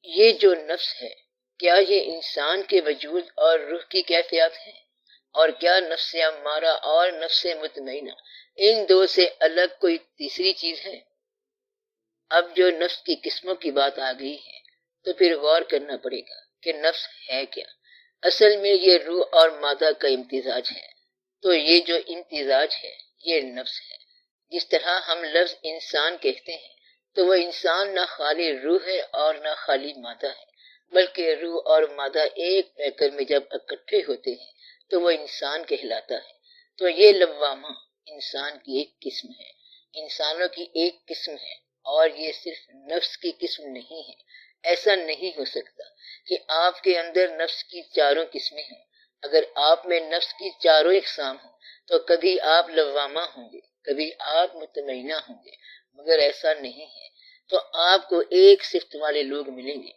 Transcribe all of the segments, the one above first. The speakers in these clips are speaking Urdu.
یہ جو نفس ہے، کیا یہ انسان کے وجود اور روح کی کیفیات ہے؟ اور کیا نفس امارہ اور نفس مطمئنہ ان دو سے الگ کوئی تیسری چیز ہے؟ اب جو نفس کی قسموں کی بات آ گئی ہے تو پھر غور کرنا پڑے گا کہ نفس ہے کیا۔ اصل میں یہ روح اور مادہ کا امتزاج ہے، تو یہ جو امتزاج ہے یہ نفس ہے۔ جس طرح ہم لفظ انسان کہتے ہیں تو وہ انسان نہ خالی روح ہے اور نہ خالی مادہ ہے، بلکہ روح اور مادہ ایک پیکر میں جب اکٹھے ہوتے ہیں تو وہ انسان کہلاتا ہے۔ تو یہ لوامہ انسان کی ایک قسم ہے، انسانوں کی ایک قسم ہے، اور یہ صرف نفس کی قسم نہیں ہے۔ ایسا نہیں ہو سکتا کہ آپ کے اندر نفس کی چاروں قسمیں ہوں۔ اگر آپ میں نفس کی چاروں اقسام ہوں تو کبھی آپ لوامہ ہوں گے، کبھی آپ مطمئنہ ہوں گے، مگر ایسا نہیں ہے تو آپ کو ایک صفت والے لوگ ملیں گے۔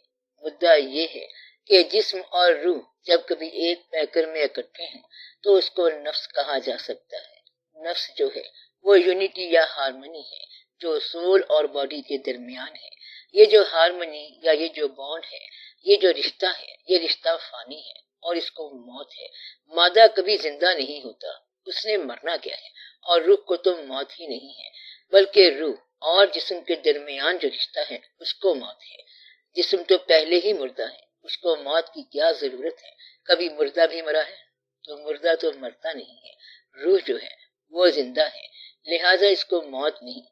مدعا یہ ہے کہ جسم اور روح جب کبھی ایک پیکر میں اکٹھے ہیں تو اس کو نفس کہا جا سکتا ہے۔ نفس جو ہے وہ یونٹی یا ہارمنی ہے جو سول اور باڈی کے درمیان ہے۔ یہ جو ہارمنی یا یہ جو بانڈ ہے، یہ جو رشتہ ہے، یہ رشتہ فانی ہے اور اس کو موت ہے۔ مادہ کبھی زندہ نہیں ہوتا، اس نے مرنا کیا ہے، اور روح کو تو موت ہی نہیں ہے، بلکہ روح اور جسم کے درمیان جو رشتہ ہے اس کو موت ہے۔ جسم تو پہلے ہی مردہ ہے، اس کو موت کی کیا ضرورت ہے؟ کبھی مردہ بھی مرا ہے؟ تو مردہ تو مرتا نہیں ہے، روح جو ہے وہ زندہ ہے، لہٰذا اس کو موت نہیں۔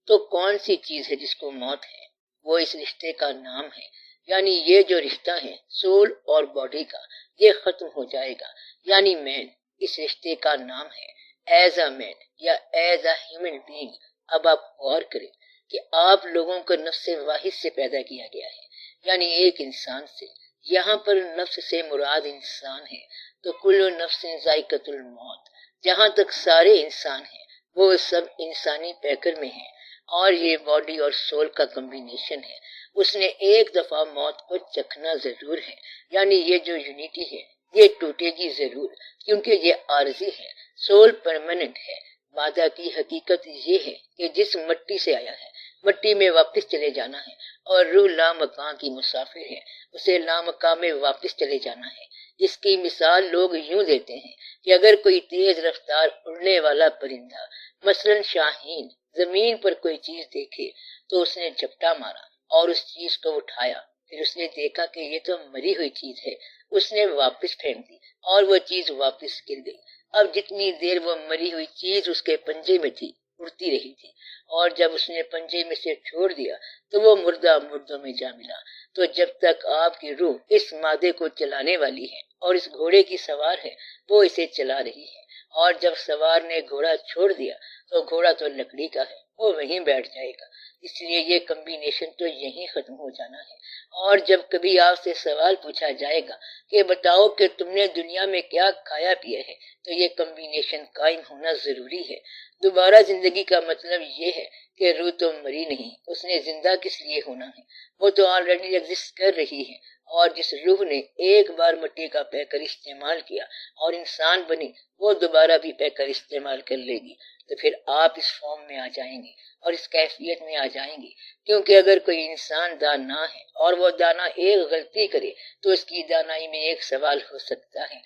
تو کون سی چیز ہے جس کو موت ہے؟ وہ اس رشتے کا نام ہے، یعنی یہ جو رشتہ ہے سول اور باڈی کا، یہ ختم ہو جائے گا، یعنی مین اس رشتے کا نام ہے۔ ایز اے مین یا ایز اے ہیومن بینگ۔ اب آپ غور کریں کہ آپ لوگوں کو نفس واحد سے پیدا کیا گیا ہے، یعنی ایک انسان سے۔ یہاں پر نفس سے مراد انسان ہے، تو کل نفس ذائقۃ الموت، جہاں تک سارے انسان ہیں وہ سب انسانی پیکر میں ہیں، اور یہ باڈی اور سول کا کمبینیشن ہے۔ اس نے ایک دفعہ موت کو چکھنا ضرور ہے، یعنی یہ جو یونٹی ہے یہ ٹوٹے گی ضرور، کیونکہ یہ عارضی ہے، سول پرماننٹ ہے۔ مادہ کی حقیقت یہ ہے کہ جس مٹی سے آیا ہے مٹی میں واپس چلے جانا ہے، اور روح لامکاں کی مسافر ہے، اسے لامکاں میں واپس چلے جانا ہے۔ اس کی مثال لوگ یوں دیتے ہیں کہ اگر کوئی تیز رفتار اڑنے والا پرندہ، مثلا شاہین، زمین پر کوئی چیز دیکھے تو اس نے جھپٹا مارا اور اس چیز کو اٹھایا، پھر اس نے دیکھا کہ یہ تو مری ہوئی چیز ہے، اس نے واپس پھینک دی اور وہ چیز واپس گر گئی۔ اب جتنی دیر وہ مری ہوئی چیز اس کے پنجے میں تھی اڑتی رہی تھی، اور جب اس نے پنجے میں سے چھوڑ دیا تو وہ مردہ مردوں میں جا ملا۔ تو جب تک آپ کی روح اس مادے کو چلانے والی ہے اور اس گھوڑے کی سوار ہے، وہ اسے چلا رہی ہے، اور جب سوار نے گھوڑا چھوڑ دیا تو گھوڑا تو لکڑی کا ہے، وہ وہیں بیٹھ جائے گا۔ اس لیے یہ کمبینیشن تو یہیں ختم ہو جانا ہے۔ اور جب کبھی آپ سے سوال پوچھا جائے گا کہ بتاؤ کہ تم نے دنیا میں کیا کھایا پیا ہے، تو یہ کمبینیشن قائم ہونا ضروری ہے۔ دوبارہ زندگی کا مطلب یہ ہے کہ روح تو مری نہیں، اس نے زندہ کس لیے ہونا ہے، وہ تو آلریڈی ایگزسٹ کر رہی ہے۔ اور جس روح نے ایک بار مٹی کا پیکر استعمال کیا اور انسان بنی، وہ دوبارہ بھی پیکر استعمال کر لے گی، تو پھر آپ اس فارم میں آ جائیں گے اور اس کیفیت میں آ جائیں گے۔ کیونکہ اگر کوئی انسان دانا ہے اور وہ دانا ایک غلطی کرے تو اس کی دانائی میں ایک سوال ہو سکتا ہے۔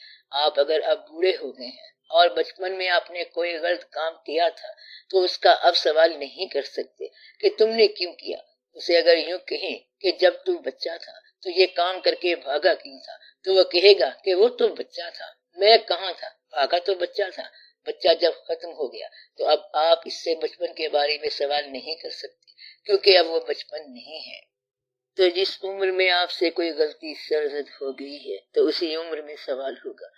آپ اگر اب بوڑھے ہو گئے ہیں اور بچپن میں آپ نے کوئی غلط کام کیا تھا تو اس کا اب سوال نہیں کر سکتے کہ تم نے کیوں کیا۔ اسے اگر یوں کہیں کہ جب تو بچہ تھا تو یہ کام کر کے بھاگا کیوں تھا، تو وہ کہے گا کہ وہ تو بچہ تھا، میں کہاں تھا، بھاگا تو بچہ تھا۔ بچہ جب ختم ہو گیا تو اب آپ اس سے بچپن کے بارے میں سوال نہیں کر سکتے، کیونکہ اب وہ بچپن نہیں ہے۔ تو جس عمر میں آپ سے کوئی غلطی سرزد ہو گئی ہے تو اسی عمر میں سوال ہوگا۔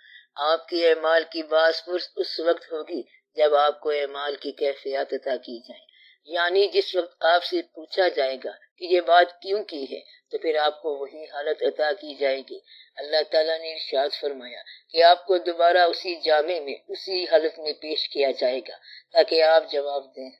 آپ کی اعمال کی باز پرس اس وقت ہوگی جب آپ کو اعمال کی کیفیات عطا کی جائیں، یعنی جس وقت آپ سے پوچھا جائے گا کہ یہ بات کیوں کی ہے، تو پھر آپ کو وہی حالت عطا کی جائے گی۔ اللہ تعالیٰ نے ارشاد فرمایا کہ آپ کو دوبارہ اسی جامع میں اسی حالت میں پیش کیا جائے گا تاکہ آپ جواب دیں۔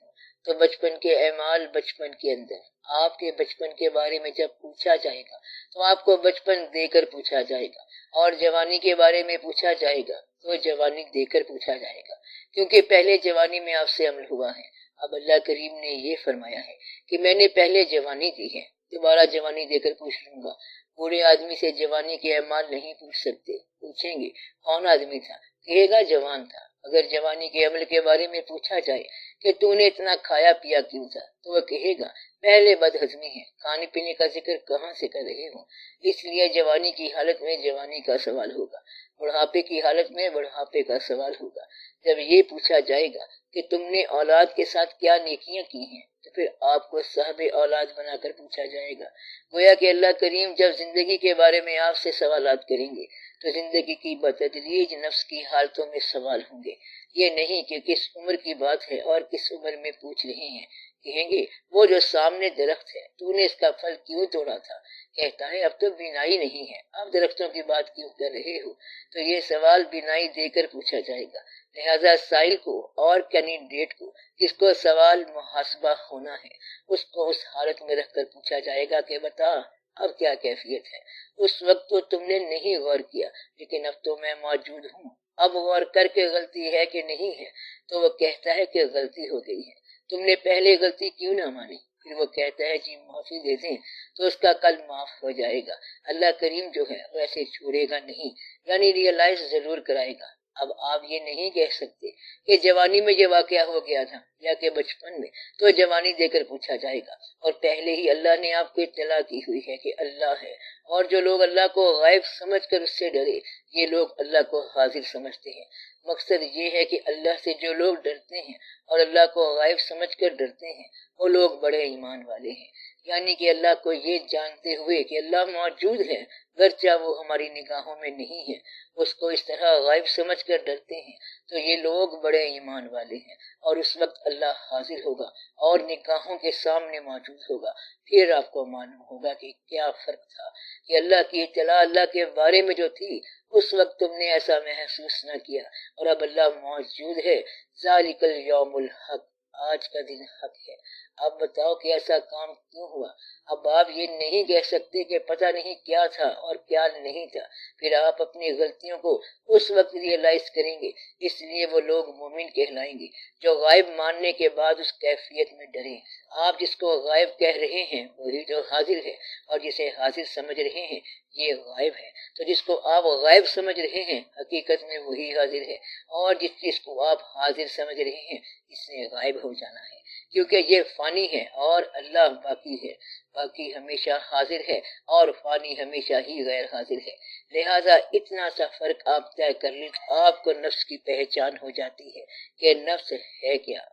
تو بچپن کے اعمال بچپن کے اندر، آپ کے بچپن کے بارے میں جب پوچھا جائے گا تو آپ کو بچپن دے کر پوچھا جائے گا، اور جوانی کے بارے میں پوچھا جائے گا تو جوانی دے کر پوچھا جائے گا، کیونکہ پہلے جوانی میں آپ سے عمل ہوا ہے۔ اب اللہ کریم نے یہ فرمایا ہے کہ میں نے پہلے جوانی دی ہے دوبارہ جوانی دے کر پوچھ لوں گا۔ بوڑھے آدمی سے جوانی کے اعمال نہیں پوچھ سکتے۔ پوچھیں گے کون آدمی تھا، کہے گا جوان تھا۔ اگر جوانی کے عمل کے بارے میں پوچھا جائے کہ تو نے اتنا کھایا پیا کیوں تھا، تو وہ کہے گا پہلے بد ہضمی ہے، کھانے پینے کا ذکر کہاں سے کر رہے ہوں۔ اس لیے جوانی کی حالت میں جوانی کا سوال ہوگا، بڑھاپے کی حالت میں بڑھاپے کا سوال ہوگا۔ جب یہ پوچھا جائے گا کہ تم نے اولاد کے ساتھ کیا نیکیاں کی ہیں، تو پھر آپ کو صاحب اولاد بنا کر پوچھا جائے گا۔ گویا کہ اللہ کریم جب زندگی کے بارے میں آپ سے سوالات کریں گے تو زندگی کی بتدریج نفس کی حالتوں میں سوال ہوں گے، یہ نہیں کہ کس عمر کی بات ہے اور کس عمر میں پوچھ رہے ہیں۔ کہیں گے وہ جو سامنے درخت ہے تو نے اس کا پھل کیوں توڑا تھا، کہتا ہے اب تو بینائی نہیں ہے، آپ درختوں کی بات کیوں کر رہے ہو۔ تو یہ سوال بینائی دے کر پوچھا جائے گا، لہذا سائل کو اور کینڈیڈیٹ کو جس کو سوال محاسبہ ہونا ہے اس کو اس حالت میں رکھ کر پوچھا جائے گا کہ بتا اب کیا کیفیت ہے۔ اس وقت تو تم نے نہیں غور کیا، لیکن اب تو میں موجود ہوں، اب غور کر کے غلطی ہے کہ نہیں ہے۔ تو وہ کہتا ہے کہ غلطی ہو گئی ہے، تم نے پہلے غلطی کیوں نہ مانی؟ پھر وہ کہتا ہے جی معافی دے دیں تو اس کا کل معاف ہو جائے گا۔ اللہ کریم جو ہے ویسے چھوڑے گا نہیں، یعنی ریئلائز ضرور کرائے گا۔ اب آپ یہ نہیں کہہ سکتے کہ جوانی میں یہ واقعہ ہو گیا تھا یا کہ بچپن میں، تو جوانی دے کر پوچھا جائے گا، اور پہلے ہی اللہ نے آپ کو اطلاع کی ہوئی ہے کہ اللہ ہے، اور جو لوگ اللہ کو غائب سمجھ کر اس سے ڈرے یہ لوگ اللہ کو حاضر سمجھتے ہیں۔ مقصد یہ ہے کہ اللہ سے جو لوگ ڈرتے ہیں اور اللہ کو غائب سمجھ کر ڈرتے ہیں وہ لوگ بڑے ایمان والے ہیں، یعنی کہ اللہ کو یہ جانتے ہوئے کہ اللہ موجود ہے گرچہ وہ ہماری نگاہوں میں نہیں ہے، اس کو اس طرح غائب سمجھ کر ڈرتے ہیں، تو یہ لوگ بڑے ایمان والے ہیں۔ اور اس وقت اللہ حاضر ہوگا اور نگاہوں کے سامنے موجود ہوگا، پھر آپ کو معلوم ہوگا کہ کیا فرق تھا کہ اللہ کی اطلاع اللہ کے بارے میں جو تھی اس وقت تم نے ایسا محسوس نہ کیا، اور اب اللہ موجود ہے۔ ذالک الیوم الحق، آج کا دن حق ہے۔ اب بتاؤ کہ ایسا کام کیوں ہوا؟ اب آپ یہ نہیں کہہ سکتے کہ پتہ نہیں کیا تھا اور کیا نہیں تھا، پھر آپ اپنی غلطیوں کو اس وقت ریئلائز کریں گے۔ اس لیے وہ لوگ مومن کہلائیں گے جو غائب ماننے کے بعد اس کیفیت میں ڈریں۔ آپ جس کو غائب کہہ رہے ہیں وہی جو حاضر ہے، اور جسے حاضر سمجھ رہے ہیں یہ غائب ہے، تو جس کو آپ غائب سمجھ رہے ہیں حقیقت میں وہی حاضر ہے، اور جس چیز کو آپ حاضر سمجھ رہے ہیں اس نے غائب ہو جانا ہے، کیونکہ یہ فانی ہے اور اللہ باقی ہے۔ باقی ہمیشہ حاضر ہے اور فانی ہمیشہ ہی غیر حاضر ہے، لہذا اتنا سا فرق آپ طے کر لیں تو آپ کو نفس کی پہچان ہو جاتی ہے کہ نفس ہے کیا۔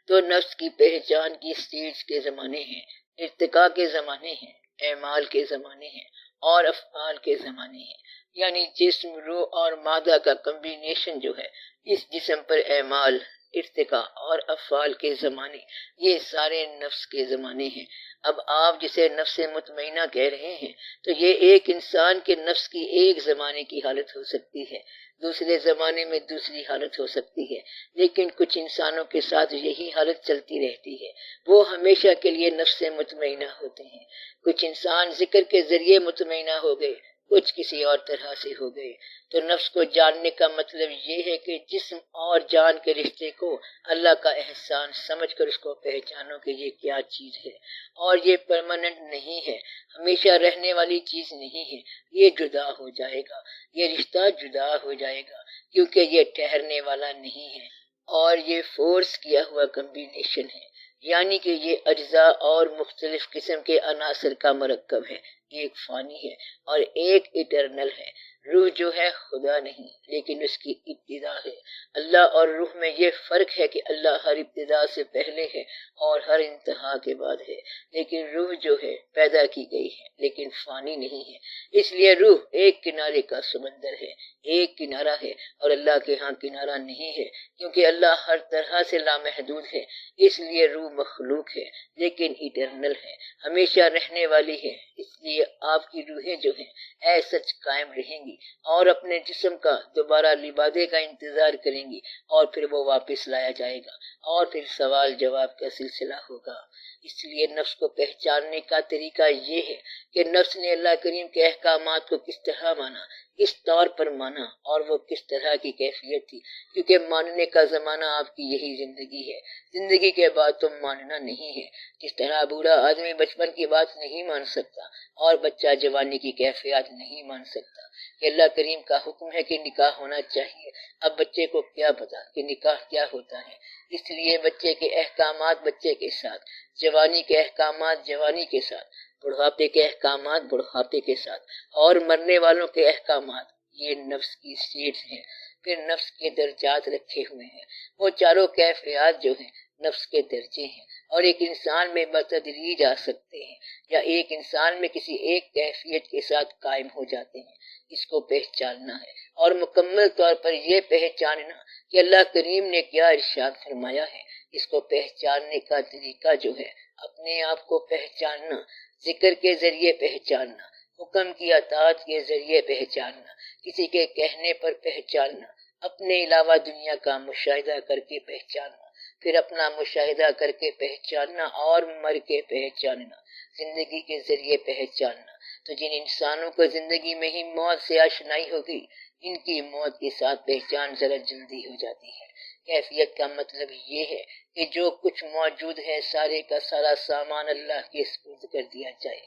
تو نفس کی پہچان کی سٹیج کے زمانے ہیں، ارتقاء کے زمانے ہیں، اعمال کے زمانے ہیں اور افعال کے زمانے ہیں، یعنی جسم، روح اور مادہ کا کمبینیشن جو ہے، اس جسم پر اعمال، ارتقاء اور افعال کے زمانے، یہ سارے نفس کے زمانے ہیں۔ اب آپ جسے نفس مطمئنہ کہہ رہے ہیں تو یہ ایک انسان کے نفس کی ایک زمانے کی حالت ہو سکتی ہے، دوسرے زمانے میں دوسری حالت ہو سکتی ہے، لیکن کچھ انسانوں کے ساتھ یہی حالت چلتی رہتی ہے، وہ ہمیشہ کے لیے نفس مطمئنہ ہوتے ہیں۔ کچھ انسان ذکر کے ذریعے مطمئنہ ہو گئے، کچھ کسی اور طرح سے ہو گئے۔ تو نفس کو جاننے کا مطلب یہ ہے کہ جسم اور جان کے رشتے کو اللہ کا احسان سمجھ کر اس کو پہچانو کہ یہ کیا چیز ہے، اور یہ پرماننٹ نہیں ہے، ہمیشہ رہنے والی چیز نہیں ہے، یہ جدا ہو جائے گا، یہ رشتہ جدا ہو جائے گا، کیونکہ یہ ٹھہرنے والا نہیں ہے، اور یہ فورس کیا ہوا کمبینیشن ہے، یعنی کہ یہ اجزاء اور مختلف قسم کے عناصر کا مرکب ہے، ایک فانی ہے اور ایک اٹرنل ہے۔ روح جو ہے خدا نہیں لیکن اس کی ابتدا ہے۔ اللہ اور روح میں یہ فرق ہے کہ اللہ ہر ابتدا سے پہلے ہے اور ہر انتہا کے بعد ہے، لیکن روح جو ہے پیدا کی گئی ہے لیکن فانی نہیں ہے۔ اس لیے روح ایک کنارے کا سمندر ہے، ایک کنارہ ہے، اور اللہ کے ہاں کنارہ نہیں ہے، کیونکہ اللہ ہر طرح سے لامحدود ہے۔ اس لیے روح مخلوق ہے لیکن ایٹرنل ہے، ہمیشہ رہنے والی ہے، اس لیے آپ کی روحیں جو ہیں اے سچ قائم رہیں گی اور اپنے جسم کا دوبارہ لبادے کا انتظار کریں گی، اور پھر وہ واپس لایا جائے گا اور پھر سوال جواب کا سلسلہ ہوگا۔ اس لیے نفس کو پہچاننے کا طریقہ یہ ہے کہ نفس نے اللہ کریم کے احکامات کو کس طرح مانا، کس طور پر مانا، اور وہ کس طرح کی کیفیت تھی، کیونکہ ماننے کا زمانہ آپ کی یہی زندگی ہے۔ زندگی کے بعد تو ماننا نہیں ہے۔ جس طرح بوڑھا آدمی بچپن کی بات نہیں مان سکتا اور بچہ جوانی کی کیفیات نہیں مان سکتا کہ اللہ کریم کا حکم ہے کہ نکاح ہونا چاہیے، اب بچے کو کیا پتا کہ نکاح کیا ہوتا ہے۔ اس لیے بچے کے احکامات بچے کے ساتھ، جوانی کے احکامات جوانی کے ساتھ، بڑھاپے کے احکامات بڑھاپے کے ساتھ، اور مرنے والوں کے احکامات، یہ نفس کی سیٹس ہیں۔ پھر نفس کے درجات رکھے ہوئے ہیں، وہ چاروں کیفیات جو ہیں نفس کے درجے ہیں، اور ایک انسان میں بتدریج آ سکتے ہیں یا ایک انسان میں کسی ایک کیفیت کے ساتھ قائم ہو جاتے ہیں۔ اس کو پہچاننا ہے اور مکمل طور پر یہ پہچاننا کہ اللہ کریم نے کیا ارشاد فرمایا ہے۔ اس کو پہچاننے کا طریقہ جو ہے اپنے آپ کو پہچاننا، ذکر کے ذریعے پہچاننا، حکم کی اطاعت کے ذریعے پہچاننا، کسی کے کہنے پر پہچاننا، اپنے علاوہ دنیا کا مشاہدہ کر کے پہچاننا، پھر اپنا مشاہدہ کر کے پہچاننا اور مر کے پہچاننا، زندگی کے ذریعے پہچاننا۔ تو جن انسانوں کو زندگی میں ہی موت سے آشنائی ہوگی، ان کی موت کے ساتھ پہچان ذرا جلدی ہو جاتی ہے۔ کیفیت کا مطلب یہ ہے کہ جو کچھ موجود ہے سارے کا سارا سامان اللہ کے سپرد کر دیا جائے۔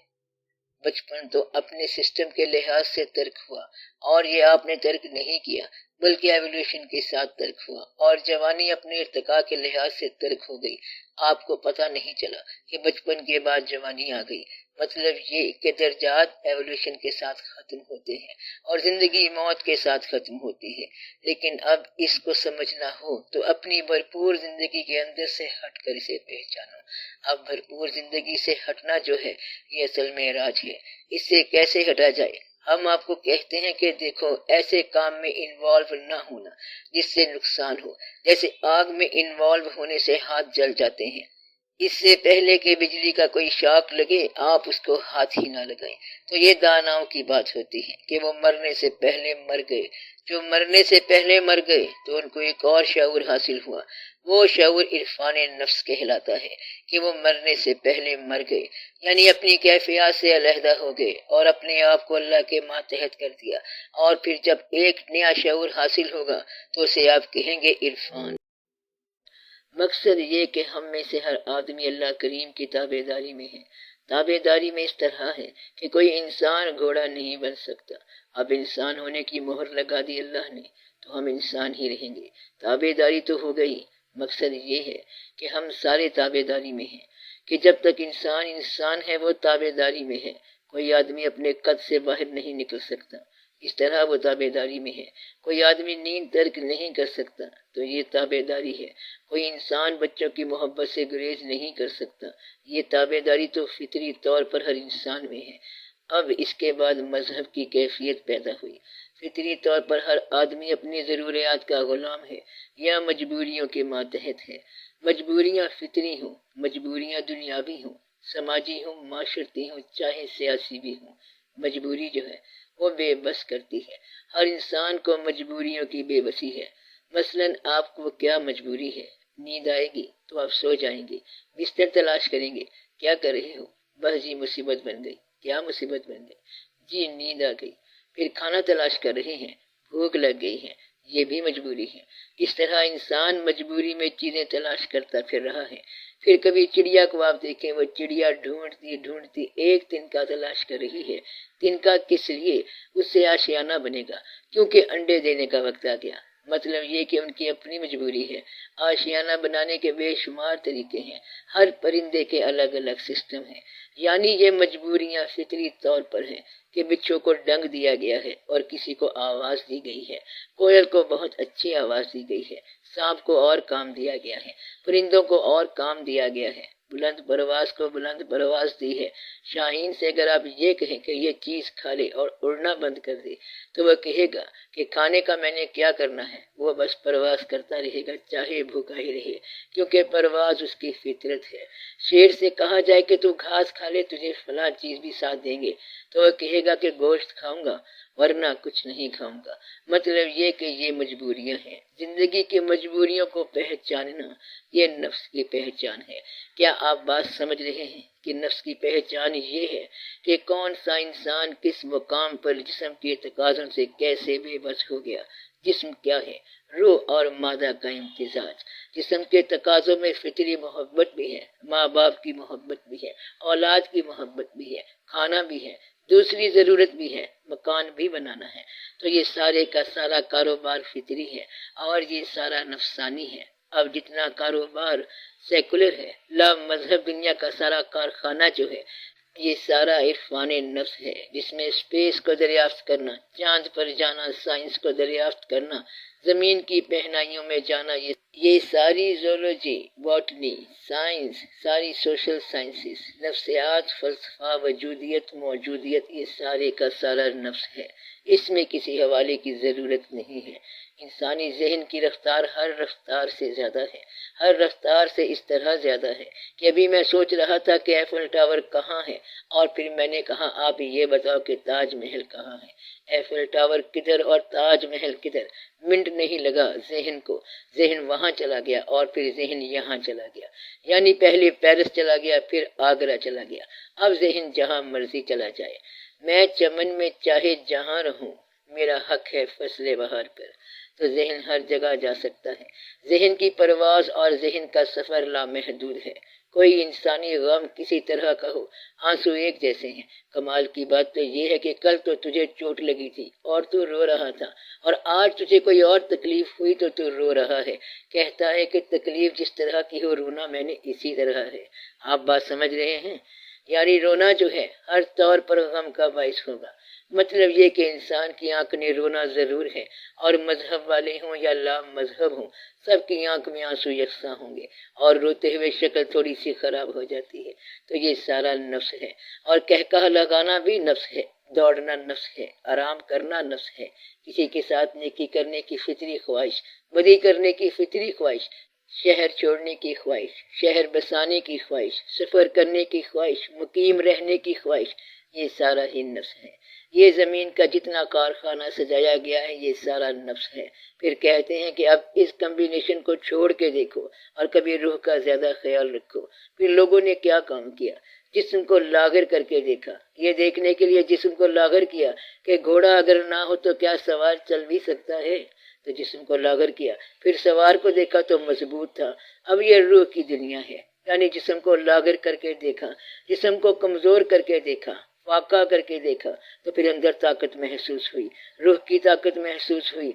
بچپن تو اپنے سسٹم کے لحاظ سے ترک ہوا، اور یہ آپ نے ترک نہیں کیا بلکہ ایولیوشن کے ساتھ ترک ہوا، اور جوانی اپنے ارتقاء کے لحاظ سے ترک ہو گئی۔ آپ کو پتہ نہیں چلا کہ بچپن کے بعد جوانی آ گئی۔ مطلب یہ کہ درجات ایولیوشن کے ساتھ ختم ہوتے ہیں اور زندگی موت کے ساتھ ختم ہوتی ہے۔ لیکن اب اس کو سمجھنا ہو تو اپنی بھرپور زندگی کے اندر سے ہٹ کر اسے پہچانو۔ اب بھرپور زندگی سے ہٹنا جو ہے یہ اصل میں راج ہے۔ اس سے کیسے ہٹا جائے؟ ہم آپ کو کہتے ہیں کہ دیکھو ایسے کام میں انوالو نہ ہونا جس سے نقصان ہو، جیسے آگ میں انوالو ہونے سے ہاتھ جل جاتے ہیں۔ اس سے پہلے کہ بجلی کا کوئی شاک لگے آپ اس کو ہاتھ ہی نہ لگائیں۔ تو یہ داناؤں کی بات ہوتی ہے کہ وہ مرنے سے پہلے مر گئے۔ جو مرنے سے پہلے مر گئے تو ان کو ایک اور شعور حاصل ہوا، وہ شعور عرفان نفس کہلاتا ہے کہ وہ مرنے سے پہلے مر گئے، یعنی اپنی کیفیات سے علیحدہ ہو گئے اور اپنے آپ کو اللہ کے ماتحت کر دیا۔ اور پھر جب ایک نیا شعور حاصل ہوگا تو اسے آپ کہیں گے عرفان۔ مقصد یہ کہ ہم میں سے ہر آدمی اللہ کریم کی تابع داری میں ہے۔ تابع داری میں اس طرح ہے کہ کوئی انسان گھوڑا نہیں بن سکتا۔ اب انسان ہونے کی مہر لگا دی اللہ نے تو ہم انسان ہی رہیں گے۔ تابع داری تو ہو گئی، مقصد یہ ہے کہ ہم سارے تابع داری میں ہیں، کہ جب تک انسان انسان ہے وہ تابع داری میں ہے۔ کوئی آدمی اپنے قد سے باہر نہیں نکل سکتا، اس طرح وہ تابع داری میں ہے۔ کوئی آدمی نیند ترک نہیں کر سکتا تو یہ تابع داری ہے۔ کوئی انسان بچوں کی محبت سے گریز نہیں کر سکتا، یہ تابع داری تو فطری طور پر ہر انسان میں ہے۔ اب اس کے بعد مذہب کی کیفیت پیدا ہوئی۔ فطری طور پر ہر آدمی اپنی ضروریات کا غلام ہے یا مجبوریوں کے ماتحت ہے۔ مجبوریاں فطری ہوں، مجبوریاں دنیاوی ہوں، سماجی ہوں، معاشرتی ہوں، چاہے سیاسی بھی ہوں۔ مجبوری جو ہے وہ بے بس کرتی ہے۔ ہر انسان کو مجبوریوں کی بے بسی ہے۔ مثلاً آپ کو کیا مجبوری ہے؟ نیند آئے گی تو آپ سو جائیں گے، بستر تلاش کریں گے، کیا کر رہے ہو؟ بس جی مصیبت بن گئی۔ کیا مصیبت بن گئی؟ جی نیند آ گئی۔ پھر کھانا تلاش کر رہے ہیں، بھوک لگ گئی ہے، یہ بھی مجبوری ہے۔ اس طرح انسان مجبوری میں چیزیں تلاش کرتا پھر رہا ہے۔ پھر کبھی چڑیا کو آپ دیکھیں، وہ چڑیا ڈھونڈتی ایک تنکا تلاش کر رہی ہے۔ تنکا کس لیے؟ اس سے آشیانہ بنے گا، کیونکہ انڈے دینے کا وقت آ گیا۔ مطلب یہ کہ ان کی اپنی مجبوری ہے۔ آشیانہ بنانے کے بے شمار طریقے ہیں، ہر پرندے کے الگ الگ سسٹم ہیں۔ یعنی یہ مجبوریاں فطری طور پر ہیں کہ بچھو کو ڈنگ دیا گیا ہے اور کسی کو آواز دی گئی ہے، کوئل کو بہت اچھی آواز دی گئی ہے، سانپ کو اور کام دیا گیا ہے، پرندوں کو اور کام دیا گیا ہے۔ بلند پرواز کو بلند پرواز دی ہے۔ شاہین سے اگر آپ یہ کہیں کہ یہ چیز کھا لے اور اڑنا بند کر دے تو وہ کہے گا کہ کھانے کا میں نے کیا کرنا ہے، وہ بس پرواز کرتا رہے گا چاہے بھوکا ہی رہے، کیونکہ پرواز اس کی فطرت ہے۔ شیر سے کہا جائے کہ تو گھاس کھا لے تجھے فلاں چیز بھی ساتھ دیں گے تو وہ کہے گا کہ گوشت کھاؤں گا ورنہ کچھ نہیں کھاؤں گا۔ مطلب یہ کہ یہ مجبوریاں ہیں، زندگی کی مجبوریوں کو پہچاننا یہ نفس کی پہچان ہے۔ کیا آپ بات سمجھ رہے ہیں کہ نفس کی پہچان یہ ہے کہ کون سا انسان کس مقام پر جسم کے تقاضوں سے کیسے بے بس ہو گیا۔ جسم کیا ہے؟ روح اور مادہ کا امتزاج۔ جسم کے تقاضوں میں فطری محبت بھی ہے، ماں باپ کی محبت بھی ہے، اولاد کی محبت بھی ہے، کھانا بھی ہے، دوسری ضرورت بھی ہے، مکان بھی بنانا ہے۔ تو یہ سارے کا سارا کاروبار فطری ہے اور یہ سارا نفسانی ہے۔ اب جتنا کاروبار سیکولر ہے، لا مذہب دنیا کا سارا کارخانہ جو ہے، یہ سارا عرفان نفس ہے، جس میں اسپیس کو دریافت کرنا، چاند پر جانا، سائنس کو دریافت کرنا، زمین کی پہنائیوں میں جانا، یہ ساری زولوجی، باٹنی، سائنس، ساری سوشل سائنسز، نفسیات، فلسفہ، وجودیت، موجودیت، یہ سارے کا سارا نفس ہے۔ اس میں کسی حوالے کی ضرورت نہیں ہے۔ انسانی ذہن کی رفتار ہر رفتار سے زیادہ ہے، ہر رفتار سے اس طرح زیادہ ہے کہ ابھی میں سوچ رہا تھا کہ ایفل ٹاور کہاں ہے اور پھر میں نے کہا آپ یہ بتاؤ کہ تاج محل کہاں ہے۔ ایفل ٹاور کدھر اور تاج محل کدھر، منٹ نہیں لگا ذہن کو، ذہن وہاں چلا گیا اور پھر ذہن یہاں چلا گیا، یعنی پہلے پیرس چلا گیا پھر آگرہ چلا گیا، اب ذہن جہاں مرضی چلا جائے۔ میں چمن میں چاہے جہاں رہوں، میرا حق ہے فصل بہار پر، تو ذہن ہر جگہ جا سکتا ہے۔ ذہن کی پرواز اور ذہن کا سفر لامحدود ہے۔ کوئی انسانی غم کسی طرح کا ہو، آنسو ایک جیسے ہیں۔ کمال کی بات تو یہ ہے کہ کل تو تجھے چوٹ لگی تھی اور تو رو رہا تھا، اور آج تجھے کوئی اور تکلیف ہوئی تو رو رہا ہے۔ کہتا ہے کہ تکلیف جس طرح کی ہو رونا میں نے اسی طرح ہے۔ آپ بات سمجھ رہے ہیں؟ یعنی رونا جو ہے ہر طور پر غم کا باعث ہوگا۔ مطلب یہ کہ انسان کی آنکھ نے رونا ضرور ہے، اور مذہب والے ہوں یا لا مذہب ہوں، سب کی آنکھ میں آنسو یکساں ہوں گے اور روتے ہوئے شکل تھوڑی سی خراب ہو جاتی ہے۔ تو یہ سارا نفس ہے، اور کہکہا لگانا بھی نفس ہے، دوڑنا نفس ہے، آرام کرنا نفس ہے، کسی کے ساتھ نیکی کرنے کی فطری خواہش، بدی کرنے کی فطری خواہش، شہر چھوڑنے کی خواہش، شہر بسانے کی خواہش، سفر کرنے کی خواہش، مقیم رہنے کی خواہش، یہ سارا ہی نفس ہے۔ یہ زمین کا جتنا کارخانہ سجایا گیا ہے یہ سارا نفس ہے۔ پھر کہتے ہیں کہ اب اس کمبینیشن کو چھوڑ کے دیکھو اور کبھی روح کا زیادہ خیال رکھو۔ پھر لوگوں نے کیا کام کیا؟ جسم کو لاغر کر کے دیکھا، یہ دیکھنے کے لیے جسم کو لاغر کیا کہ گھوڑا اگر نہ ہو تو کیا سوار چل بھی سکتا ہے، تو جسم کو لاغر کیا، پھر سوار کو دیکھا تو مضبوط تھا۔ اب یہ روح کی دنیا ہے، یعنی جسم کو لاغر کر کے دیکھا، جسم کو کمزور کر کے دیکھا، فاقہ کر کے دیکھا، تو پھر اندر طاقت محسوس ہوئی، روح کی طاقت محسوس ہوئی۔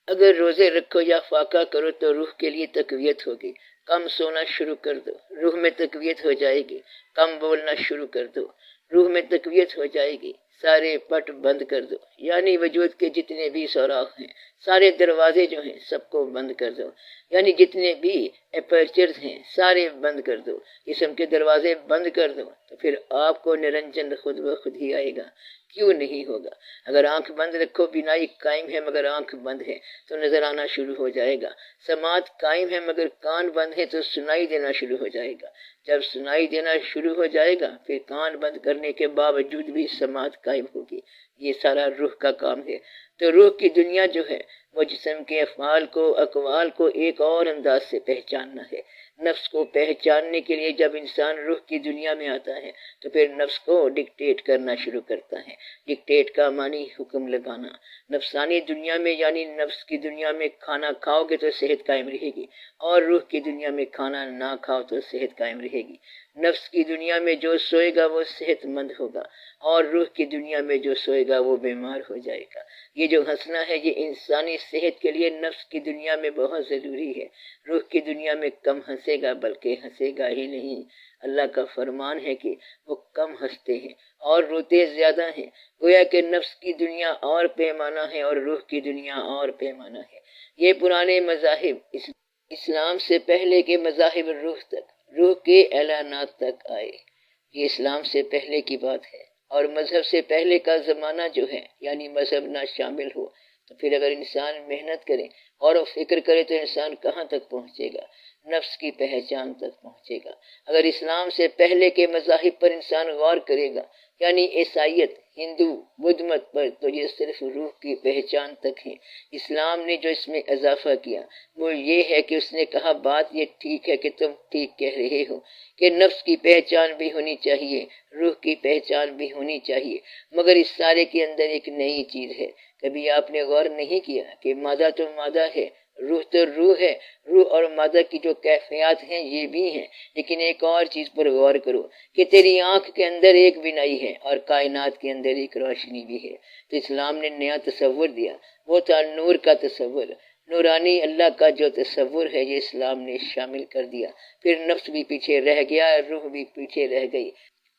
اگر روزے رکھو یا فاقہ کرو تو روح کے لیے تقویت ہوگی۔ کم سونا شروع کر دو، روح میں تقویت ہو جائے گی۔ کم بولنا شروع کر دو، روح میں تقویت ہو جائے گی۔ سارے پٹ بند کر دو، یعنی وجود کے جتنے بھی سوراخ ہیں، سارے دروازے جو ہیں سب کو بند کر دو، یعنی جتنے بھی اپرچرز ہیں سارے بند کر دو، جسم کے دروازے بند کر دو، تو پھر آپ کو نرنجن خود بخود ہی آئے گا۔ کیوں نہیں ہوگا؟ اگر آنکھ بند رکھو بینائی قائم ہے مگر آنکھ بند ہے تو نظر آنا شروع ہو جائے گا۔ سماعت قائم ہے مگر کان بند ہے تو سنائی دینا شروع ہو جائے گا۔ جب سنائی دینا شروع ہو جائے گا پھر کان بند کرنے کے باوجود بھی سماعت قائم ہوگی۔ یہ سارا روح کا کام ہے۔ تو روح کی دنیا جو ہے وہ جسم کے افعال کو، اقوال کو ایک اور انداز سے پہچاننا ہے۔ نفس کو پہچاننے کے لیے جب انسان روح کی دنیا میں آتا ہے تو پھر نفس کو ڈکٹیٹ کرنا شروع کرتا ہے۔ ڈکٹیٹ کا معنی حکم لگانا۔ نفسانی دنیا میں یعنی نفس کی دنیا میں کھانا کھاؤ گے تو صحت قائم رہے گی، اور روح کی دنیا میں کھانا نہ کھاؤ تو صحت قائم رہے گی۔ نفس کی دنیا میں جو سوئے گا وہ صحت مند ہوگا، اور روح کی دنیا میں جو سوئے گا وہ بیمار ہو جائے گا۔ یہ جو ہنسنا ہے یہ انسانی صحت کے لیے نفس کی دنیا میں بہت ضروری ہے۔ روح کی دنیا میں کم ہنسے گا بلکہ ہنسے گا ہی نہیں۔ اللہ کا فرمان ہے کہ وہ کم ہنستے ہیں اور روتے زیادہ ہیں۔ گویا کہ نفس کی دنیا اور پیمانہ ہے اور روح کی دنیا اور پیمانہ ہے۔ یہ پرانے مذاہب، اسلام سے پہلے کے مذاہب روح تک، روح کے اعلانات تک آئے۔ یہ اسلام سے پہلے کی بات ہے، اور مذہب سے پہلے کا زمانہ جو ہے، یعنی مذہب نہ شامل ہو، تو پھر اگر انسان محنت کرے اور فکر کرے تو انسان کہاں تک پہنچے گا؟ نفس کی پہچان تک پہنچے گا۔ اگر اسلام سے پہلے کے مذاہب پر انسان غور کرے گا، یعنی عیسائیت، ہندو، بدھ مت پر، تو یہ صرف روح کی پہچان تک ہے۔ اسلام نے جو اس میں اضافہ کیا وہ یہ ہے کہ اس نے کہا بات یہ ٹھیک ہے کہ تم ٹھیک کہہ رہے ہو کہ نفس کی پہچان بھی ہونی چاہیے، روح کی پہچان بھی ہونی چاہیے، مگر اس سارے کے اندر ایک نئی چیز ہے۔ کبھی آپ نے غور نہیں کیا کہ مادہ تو مادہ ہے، روح تو روح ہے، روح اور مادہ کی جو کیفیات ہیں یہ بھی ہیں، لیکن ایک اور چیز پر غور کرو کہ تیری آنکھ کے اندر ایک بینائی ہے اور کائنات کے اندر ایک روشنی بھی ہے۔ تو اسلام نے نیا تصور دیا، وہ تھا نور کا تصور، نورانی اللہ کا جو تصور ہے یہ اسلام نے شامل کر دیا۔ پھر نفس بھی پیچھے رہ گیا، روح بھی پیچھے رہ گئی۔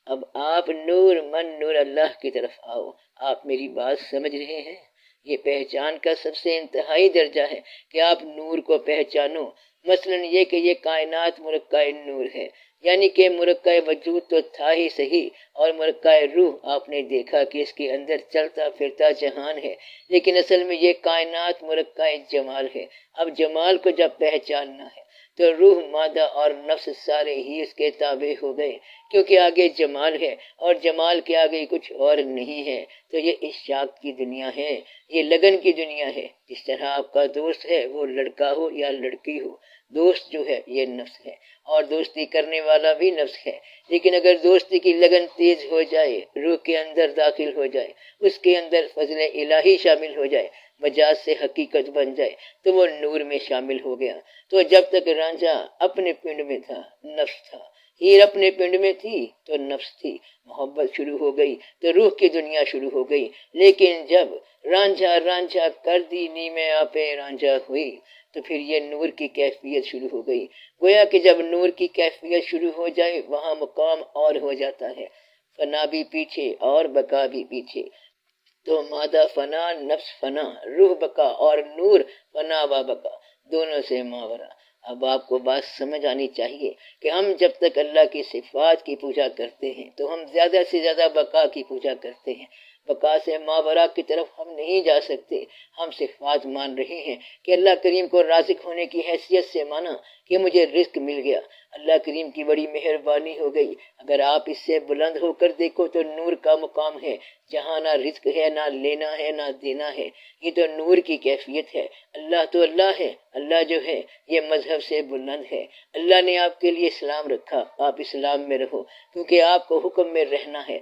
اب آپ نور من نور اللہ کی طرف آؤ۔ آپ میری بات سمجھ رہے ہیں؟ یہ پہچان کا سب سے انتہائی درجہ ہے کہ آپ نور کو پہچانو، مثلا یہ کہ یہ کائنات مرکہ نور ہے، یعنی کہ مرکہ وجود تو تھا ہی صحیح، اور مرکہ روح آپ نے دیکھا کہ اس کے اندر چلتا پھرتا جہان ہے، لیکن اصل میں یہ کائنات مرکہ جمال ہے۔ اب جمال کو جب پہچاننا ہے تو روح، مادہ اور نفس سارے ہی اس کے تابع ہو گئے، کیونکہ آگے جمال ہے اور جمال کے آگے کچھ اور نہیں ہے۔ تو یہ اشتیاق کی دنیا ہے، یہ لگن کی دنیا ہے۔ جس طرح آپ کا دوست ہے، وہ لڑکا ہو یا لڑکی ہو، دوست جو ہے یہ نفس ہے، اور دوستی کرنے والا بھی نفس ہے، لیکن اگر دوستی کی لگن تیز ہو جائے، روح کے اندر داخل ہو جائے، اس کے اندر فضل الہی شامل ہو جائے، مجاز سے حقیقت بن جائے، تو وہ نور میں شامل ہو گیا۔ تو جب تک رانجھا اپنے پنڈ میں تھا، نفس تھا، ہیر اپنے پنڈ میں تھی تو نفس تھی، محبت شروع ہو گئی تو روح کی دنیا شروع ہو گئی۔ لیکن جب رانجھا رانجھا کر دی نی میں آپے رانجھا ہوئی، تو پھر یہ نور کی کیفیت شروع ہو گئی۔ گویا کہ جب نور کی کیفیت شروع ہو جائے وہاں مقام اور ہو جاتا ہے، فنا بھی پیچھے اور بقا بھی پیچھے۔ تو مادہ فنا، نفس فنا، روح بقا اور نور فنا و بقا، دونوں سے ماورا۔ اب آپ کو بات سمجھ آنی چاہیے کہ ہم جب تک اللہ کی صفات کی پوجا کرتے ہیں تو ہم زیادہ سے زیادہ بقا کی پوجا کرتے ہیں، بقا سے ماورا کی طرف ہم نہیں جا سکتے۔ ہم صفات مان رہے ہیں کہ اللہ کریم کو رازق ہونے کی حیثیت سے مانا کہ مجھے رزق مل گیا، اللہ کریم کی بڑی مہربانی ہو گئی۔ اگر آپ اس سے بلند ہو کر دیکھو تو نور کا مقام ہے، جہاں نہ رزق ہے، نہ لینا ہے، نہ دینا ہے، یہ تو نور کی کیفیت ہے۔ اللہ تو اللہ ہے، اللہ جو ہے یہ مذہب سے بلند ہے۔ اللہ نے آپ کے لیے اسلام رکھا، آپ اسلام میں رہو، کیونکہ آپ کو حکم میں رہنا ہے،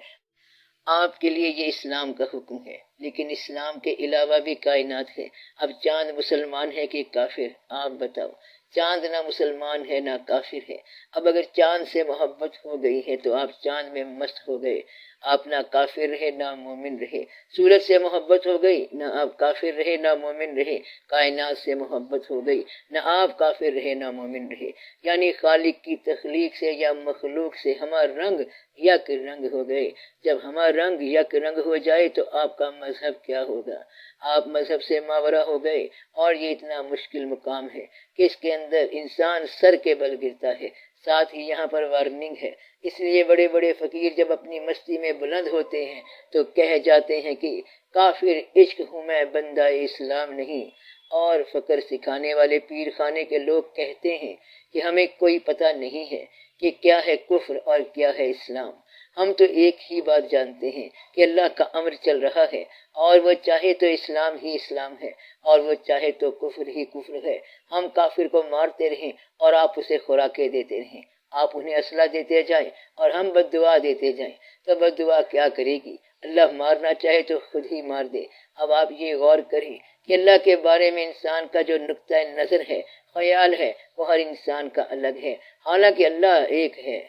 آپ کے لیے یہ اسلام کا حکم ہے۔ لیکن اسلام کے علاوہ بھی کائنات ہے۔ اب چاند مسلمان ہے کہ کافر؟ آپ بتاؤ۔ چاند نہ مسلمان ہے نہ کافر ہے۔ اب اگر چاند سے محبت ہو گئی ہے تو آپ چاند میں مست ہو گئے، آپ نہ کافر رہے نہ مومن رہے۔ سورج سے محبت ہو گئی، نہ آپ کافر رہے نہ مومن رہے۔ کائنات سے محبت ہو گئی، نہ آپ کافر رہے نہ مومن رہے۔ یعنی خالق کی تخلیق سے یا مخلوق سے ہمارا رنگ یک رنگ ہو گئے۔ جب ہمارا رنگ یک رنگ ہو جائے تو آپ کا مذہب کیا ہوگا؟ آپ مذہب سے ماورا ہو گئے، اور یہ اتنا مشکل مقام ہے کہ اس کے اندر انسان سر کے بل گرتا ہے۔ ساتھ ہی یہاں پر وارننگ ہے، اس لیے بڑے بڑے فقیر جب اپنی مستی میں بلند ہوتے ہیں تو کہہ جاتے ہیں کہ کافر عشق ہوں میں بندہ اسلام نہیں، اور فقر سکھانے والے پیر خانے کے لوگ کہتے ہیں کہ ہمیں کوئی پتہ نہیں ہے کہ کیا ہے کفر اور کیا ہے اسلام۔ ہم تو ایک ہی بات جانتے ہیں کہ اللہ کا امر چل رہا ہے، اور وہ چاہے تو اسلام ہی اسلام ہے، اور وہ چاہے تو کفر ہی کفر ہے۔ ہم کافر کو مارتے رہیں اور آپ اسے خوراکیں دیتے رہیں، آپ انہیں اسلحہ دیتے جائیں اور ہم بد دعا دیتے جائیں، تو بد دعا کیا کرے گی؟ اللہ مارنا چاہے تو خود ہی مار دے۔ اب آپ یہ غور کریں کہ اللہ کے بارے میں انسان کا جو نقطۂ نظر ہے، خیال ہے، وہ ہر انسان کا الگ ہے، حالانکہ اللہ ایک ہے۔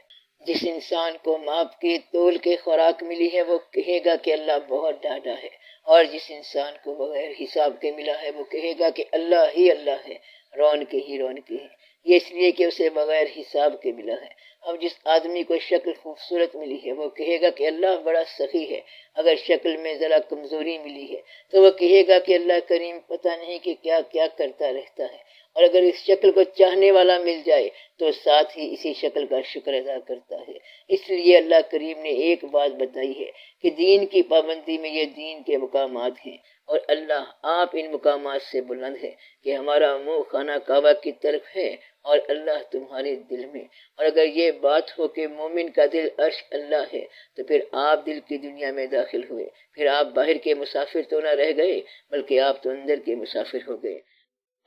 جس انسان کو ماپ کے تول کے خوراک ملی ہے وہ کہے گا کہ اللہ بہت ڈاڈا ہے، اور جس انسان کو بغیر حساب کے ملا ہے وہ کہے گا کہ اللہ ہی اللہ ہے، رونق ہی رونق ہے۔ یہ اس لیے کہ اسے بغیر حساب کے ملا ہے۔ اب جس آدمی کو شکل خوبصورت ملی ہے وہ کہے گا کہ اللہ بڑا سخی ہے، اگر شکل میں ذرا کمزوری ملی ہے تو وہ کہے گا کہ اللہ کریم پتہ نہیں کہ کیا کیا کرتا رہتا ہے، اور اگر اس شکل کو چاہنے والا مل جائے تو ساتھ ہی اسی شکل کا شکر ادا کرتا ہے۔ اس لیے اللہ کریم نے ایک بات بتائی ہے کہ دین کی پابندی میں یہ دین کے مقامات ہیں، اور اللہ آپ ان مقامات سے بلند ہے کہ ہمارا منہ خانہ کعبہ کی طرف ہے اور اللہ تمہارے دل میں۔ اور اگر یہ بات ہو کہ مومن کا دل عرش اللہ ہے تو پھر آپ دل کی دنیا میں داخل ہوئے، پھر آپ باہر کے مسافر تو نہ رہ گئے بلکہ آپ تو اندر کے مسافر ہو گئے۔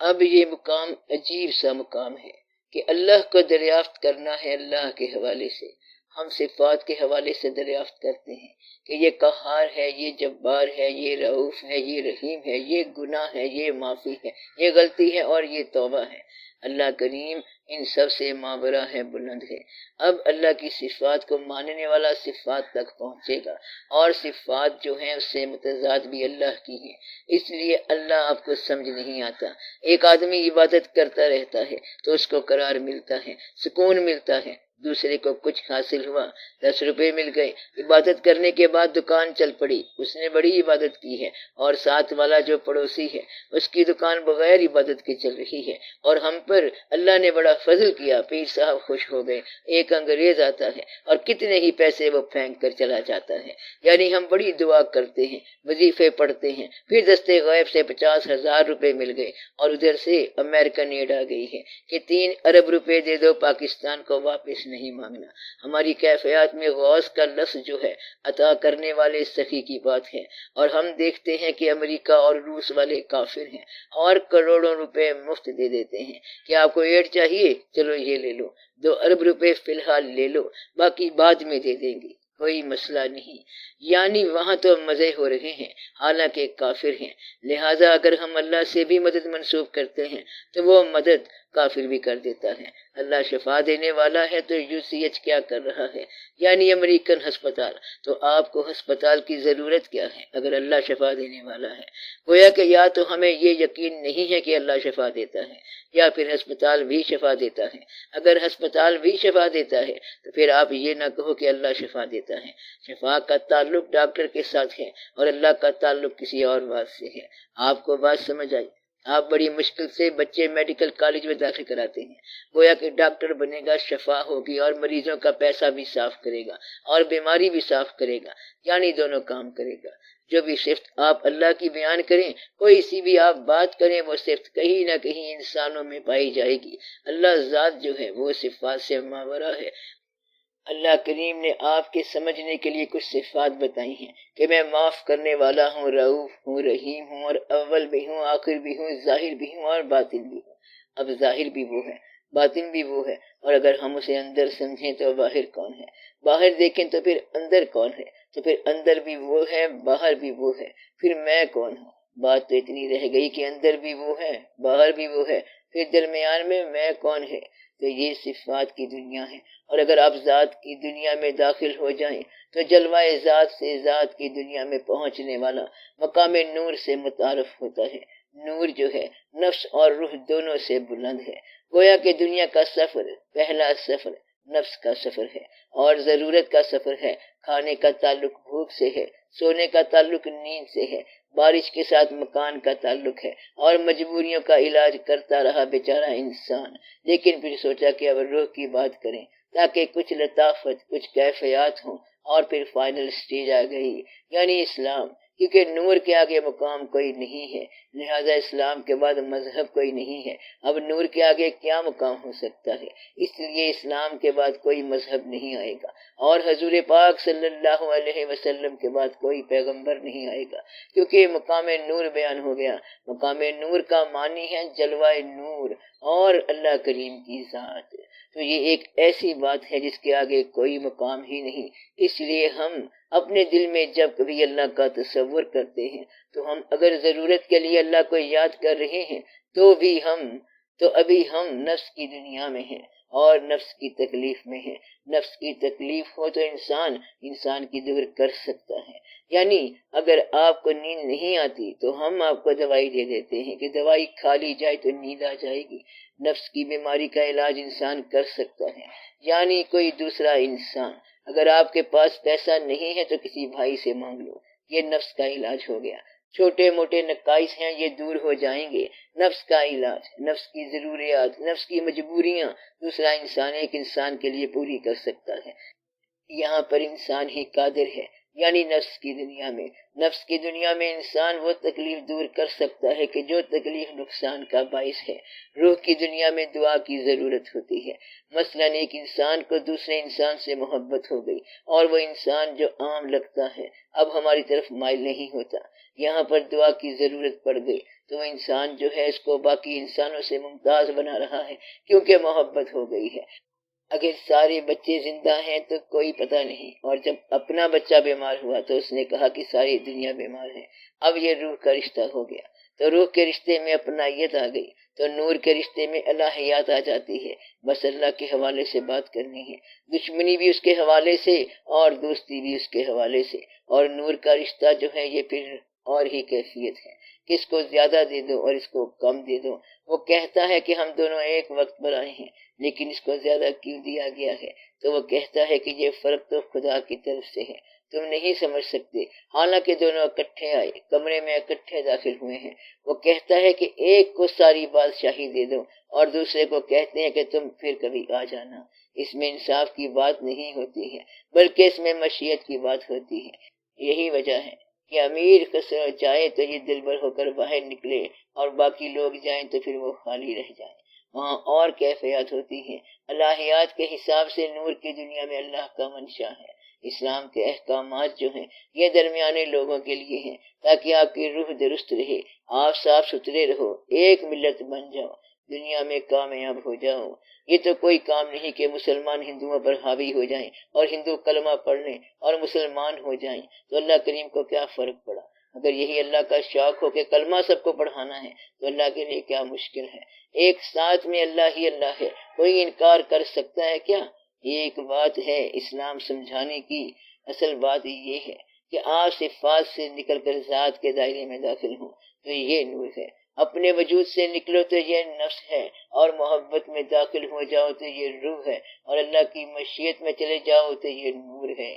اب یہ مقام عجیب سا مقام ہے کہ اللہ کو دریافت کرنا ہے اللہ کے حوالے سے۔ ہم صفات کے حوالے سے دریافت کرتے ہیں کہ یہ قہار ہے، یہ جبار ہے، یہ رؤوف ہے، یہ رحیم ہے، یہ گناہ ہے، یہ معافی ہے، یہ غلطی ہے اور یہ توبہ ہے۔ اللہ کریم ان سب سے مابرہ ہے، بلند ہے۔ اب اللہ کی صفات کو ماننے والا صفات تک پہنچے گا، اور صفات جو ہیں اس سے متضاد بھی اللہ کی ہیں، اس لیے اللہ آپ کو سمجھ نہیں آتا۔ ایک آدمی عبادت کرتا رہتا ہے تو اس کو قرار ملتا ہے، سکون ملتا ہے۔ دوسرے کو کچھ حاصل ہوا، 10 روپے مل گئے، عبادت کرنے کے بعد دکان چل پڑی، اس نے بڑی عبادت کی ہے، اور ساتھ والا جو پڑوسی ہے اس کی دکان بغیر عبادت کے چل رہی ہے، اور ہم پر اللہ نے بڑا فضل کیا، پیر صاحب خوش ہو گئے۔ ایک انگریز آتا ہے اور کتنے ہی پیسے وہ پھینک کر چلا جاتا ہے۔ یعنی ہم بڑی دعا کرتے ہیں، وظیفے پڑھتے ہیں، پھر دستے غیب سے 50,000 روپے مل گئے، اور ادھر سے امریکن ایڈ آ گئی ہے کہ 3 ارب روپے دے دو، پاکستان کو واپس نہیں مانگنا۔ ہماری کیفیات میں غوث کا لفظ جو ہے عطا کرنے والے سخی کی بات ہے، اور ہم دیکھتے ہیں کہ امریکہ اور روس والے کافر ہیں اور کروڑوں روپے مفت دے دیتے ہیں کہ آپ کو ایڈ چاہیے، چلو یہ لے لو، 2 ارب روپے فی الحال لے لو، باقی بعد میں دے دیں گے، کوئی مسئلہ نہیں۔ یعنی وہاں تو مزے ہو رہے ہیں حالانکہ کافر ہیں، لہٰذا اگر ہم اللہ سے بھی مدد منسوب کرتے ہیں تو وہ مدد کافر بھی کر دیتا ہے۔ اللہ شفا دینے والا ہے تو UCH کیا کر رہا ہے، یعنی امریکن ہسپتال، تو آپ کو ہسپتال کی ضرورت کیا ہے اگر اللہ شفا دینے والا ہے؟ گویا کہ یا تو ہمیں یہ یقین نہیں ہے کہ اللہ شفا دیتا ہے، یا پھر ہسپتال بھی شفا دیتا ہے۔ اگر ہسپتال بھی شفا دیتا ہے تو پھر آپ یہ نہ کہو کہ اللہ شفا دیتا ہے۔ شفا کا تعلق ڈاکٹر کے ساتھ ہے اور اللہ کا تعلق کسی اور بات سے ہے۔ آپ کو بات سمجھ آئی؟ آپ بڑی مشکل سے بچے میڈیکل کالج میں داخل کراتے ہیں، گویا کہ ڈاکٹر بنے گا، شفا ہوگی اور مریضوں کا پیسہ بھی صاف کرے گا اور بیماری بھی صاف کرے گا، یعنی دونوں کام کرے گا۔ جو بھی صفت آپ اللہ کی بیان کریں، کوئی سی بھی آپ بات کریں، وہ صفت کہیں نہ کہیں انسانوں میں پائی جائے گی۔ اللہ ذات جو ہے وہ صفات سے ماورا ہے۔ اللہ کریم نے آپ کے سمجھنے کے لیے کچھ صفات بتائی ہیں کہ میں معاف کرنے والا ہوں، رؤوف ہوں، رحیم ہوں، اور اول بھی ہوں، آخر بھی ہوں، ظاہر بھی ہوں اور باطن بھی ہوں۔ اب ظاہر بھی وہ ہے، باطن بھی وہ ہے، اور اگر ہم اسے اندر سمجھیں تو باہر کون ہے، باہر دیکھیں تو پھر اندر کون ہے، تو پھر اندر بھی وہ ہے، باہر بھی وہ ہے، پھر میں کون ہوں؟ بات تو اتنی رہ گئی کہ اندر بھی وہ ہے، باہر بھی وہ ہے، پھر درمیان میں کون ہے؟ تو یہ صفات کی دنیا ہے، اور اگر آپ ذات کی دنیا میں داخل ہو جائیں تو جلوہ ذات سے ذات کی دنیا میں پہنچنے والا مقام نور سے متعارف ہوتا ہے۔ نور جو ہے نفس اور روح دونوں سے بلند ہے، گویا کہ دنیا کا سفر، پہلا سفر نفس کا سفر ہے اور ضرورت کا سفر ہے۔ کھانے کا تعلق بھوک سے ہے، سونے کا تعلق نیند سے ہے، بارش کے ساتھ مکان کا تعلق ہے، اور مجبوریوں کا علاج کرتا رہا بیچارہ انسان، لیکن پھر سوچا کہ اب روح کی بات کریں تاکہ کچھ لطافت، کچھ کیفیات ہوں، اور پھر فائنل سٹیج آ گئی، یعنی اسلام، کیونکہ نور کے آگے مقام کوئی نہیں ہے، لہذا اسلام کے بعد مذہب کوئی نہیں ہے، اب نور کے آگے کیا مقام ہو سکتا ہے؟ اس لیے اسلام کے بعد کوئی مذہب نہیں آئے گا، اور حضور پاک صلی اللہ علیہ وسلم کے بعد کوئی پیغمبر نہیں آئے گا، کیونکہ مقام نور بیان ہو گیا۔ مقام نور کا معنی ہے جلوہ نور اور اللہ کریم کی ذات، تو یہ ایک ایسی بات ہے جس کے آگے کوئی مقام ہی نہیں۔ اس لیے ہم اپنے دل میں جب کبھی اللہ کا تصور کرتے ہیں تو ہم اگر ضرورت کے لیے اللہ کو یاد کر رہے ہیں تو ابھی ہم نفس کی دنیا میں ہیں، اور نفس کی تکلیف میں ہے۔ نفس کی تکلیف ہو تو انسان کی دور کر سکتا ہے۔ یعنی اگر آپ کو نیند نہیں آتی تو ہم آپ کو دوائی دے دیتے ہیں کہ دوائی کھا لی جائے تو نیند آ جائے گی۔ نفس کی بیماری کا علاج انسان کر سکتا ہے، یعنی کوئی دوسرا انسان۔ اگر آپ کے پاس پیسہ نہیں ہے تو کسی بھائی سے مانگ لو، یہ نفس کا علاج ہو گیا۔ چھوٹے موٹے نقائص ہیں یہ دور ہو جائیں گے۔ نفس کا علاج، نفس کی ضروریات، نفس کی مجبوریاں دوسرا انسان ایک انسان کے لیے پوری کر سکتا ہے۔ یہاں پر انسان ہی قادر ہے، یعنی نفس کی دنیا میں انسان وہ تکلیف دور کر سکتا ہے کہ جو تکلیف نقصان کا باعث ہے۔ روح کی دنیا میں دعا کی ضرورت ہوتی ہے۔ مثلا ایک انسان کو دوسرے انسان سے محبت ہو گئی اور وہ انسان جو عام لگتا ہے اب ہماری طرف مائل نہیں ہوتا، یہاں پر دعا کی ضرورت پڑ گئی تو وہ انسان جو ہے اس کو باقی انسانوں سے ممتاز بنا رہا ہے کیونکہ محبت ہو گئی ہے۔ اگر سارے بچے زندہ ہیں تو کوئی پتہ نہیں، اور جب اپنا بچہ بیمار ہوا تو اس نے کہا کہ ساری دنیا بیمار ہے۔ اب یہ روح کا رشتہ ہو گیا تو روح کے رشتے میں اپنائیت آ گئی تو نور کے رشتے میں الہیات آ جاتی ہے۔ بس اللہ کے حوالے سے بات کرنی ہے، دشمنی بھی اس کے حوالے سے اور دوستی بھی اس کے حوالے سے۔ اور نور کا رشتہ جو ہے یہ پھر اور ہی کیفیت ہے، کس کو زیادہ دے دو اور اس کو کم دے دو۔ وہ کہتا ہے کہ ہم دونوں ایک وقت پر آئے ہیں لیکن اس کو زیادہ کیوں دیا گیا ہے؟ تو وہ کہتا ہے کہ یہ فرق تو خدا کی طرف سے ہے، تم نہیں سمجھ سکتے، حالانکہ دونوں اکٹھے آئے، کمرے میں اکٹھے داخل ہوئے ہیں۔ وہ کہتا ہے کہ ایک کو ساری بادشاہی دے دو اور دوسرے کو کہتے ہیں کہ تم پھر کبھی آ جانا۔ اس میں انصاف کی بات نہیں ہوتی ہے بلکہ اس میں مشیت کی بات ہوتی ہے۔ یہی وجہ ہے کہ امیر خسرو جائے تو یہ دل بھر ہو کر باہر نکلے اور باقی لوگ جائیں تو پھر وہ خالی رہ جائے۔ وہاں اور کیفیات ہوتی ہیں۔ الہیات کے حساب سے نور کی دنیا میں اللہ کا منشا ہے۔ اسلام کے احکامات جو ہیں یہ درمیانے لوگوں کے لیے ہیں تاکہ آپ کی روح درست رہے، آپ صاف ستھرے رہو، ایک ملت بن جاؤ، دنیا میں کامیاب ہو جاؤ۔ یہ تو کوئی کام نہیں کہ مسلمان ہندوؤں پر حاوی ہو جائیں اور ہندو کلمہ پڑھ لیں اور مسلمان ہو جائیں تو اللہ کریم کو کیا فرق پڑا؟ اگر یہی اللہ کا شوق ہو کہ کلمہ سب کو پڑھانا ہے تو اللہ کے لیے کیا مشکل ہے؟ ایک ساتھ میں اللہ ہی اللہ ہے، کوئی انکار کر سکتا ہے کیا؟ یہ ایک بات ہے اسلام سمجھانے کی۔ اصل بات یہ ہے کہ آپ صفات سے نکل کر ذات کے دائرے میں داخل ہوں تو یہ نور ہے، اپنے وجود سے نکلو تو یہ نفس ہے، اور محبت میں داخل ہو جاؤ تو یہ روح ہے، اور اللہ کی مشیت میں چلے جاؤ تو یہ نور ہے۔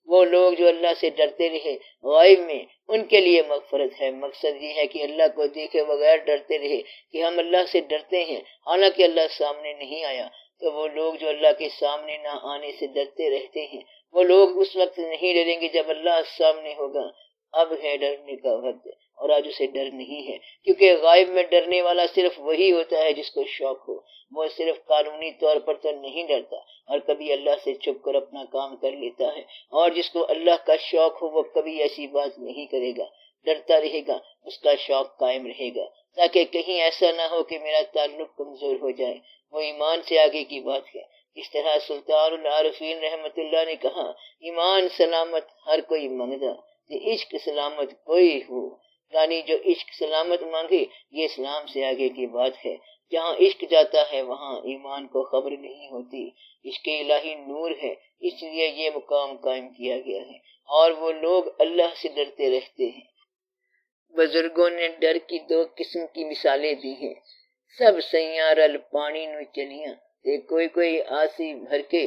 وہ لوگ جو اللہ سے ڈرتے رہے غائب میں ان کے لیے مغفرت ہے۔ مقصد یہ ہے کہ اللہ کو دیکھے بغیر ڈرتے رہے کہ ہم اللہ سے ڈرتے ہیں حالانکہ اللہ سامنے نہیں آیا۔ تو وہ لوگ جو اللہ کے سامنے نہ آنے سے ڈرتے رہتے ہیں وہ لوگ اس وقت نہیں ڈریں گے جب اللہ سامنے ہوگا۔ اب ہے ڈرنے کا وقت اور آج اسے ڈر نہیں ہے، کیونکہ غائب میں ڈرنے والا صرف وہی ہوتا ہے جس کو شوق ہو۔ وہ صرف قانونی طور پر تو نہیں ڈرتا اور کبھی اللہ سے چھپ کر اپنا کام کر لیتا ہے، اور جس کو اللہ کا شوق ہو وہ کبھی ایسی بات نہیں کرے گا، ڈرتا رہے گا، اس کا شوق قائم رہے گا تاکہ کہیں ایسا نہ ہو کہ میرا تعلق کمزور ہو جائے۔ وہ ایمان سے آگے کی بات ہے۔ اس طرح سلطان العارفین رحمت اللہ نے کہا، ایمان سلامت ہر کوئی منگدا کہ عشق سلامت کوئی ہو، یعنی جو عشق سلامت مانگے یہ اسلام سے آگے کی بات ہے۔ جہاں عشق جاتا ہے وہاں ایمان کو خبر نہیں ہوتی۔ عشق الہی نور ہے، اس لیے یہ مقام قائم کیا گیا ہے، اور وہ لوگ اللہ سے ڈرتے رہتے ہیں۔ بزرگوں نے ڈر کی دو قسم کی مثالیں دی ہیں۔ سب سیاں رل پانی نو چلیاں تے کوئی آسی بھر کے،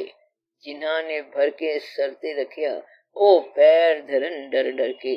جنہاں نے بھر کے سرتے رکھیا او پیر دھرن ڈر ڈر کے،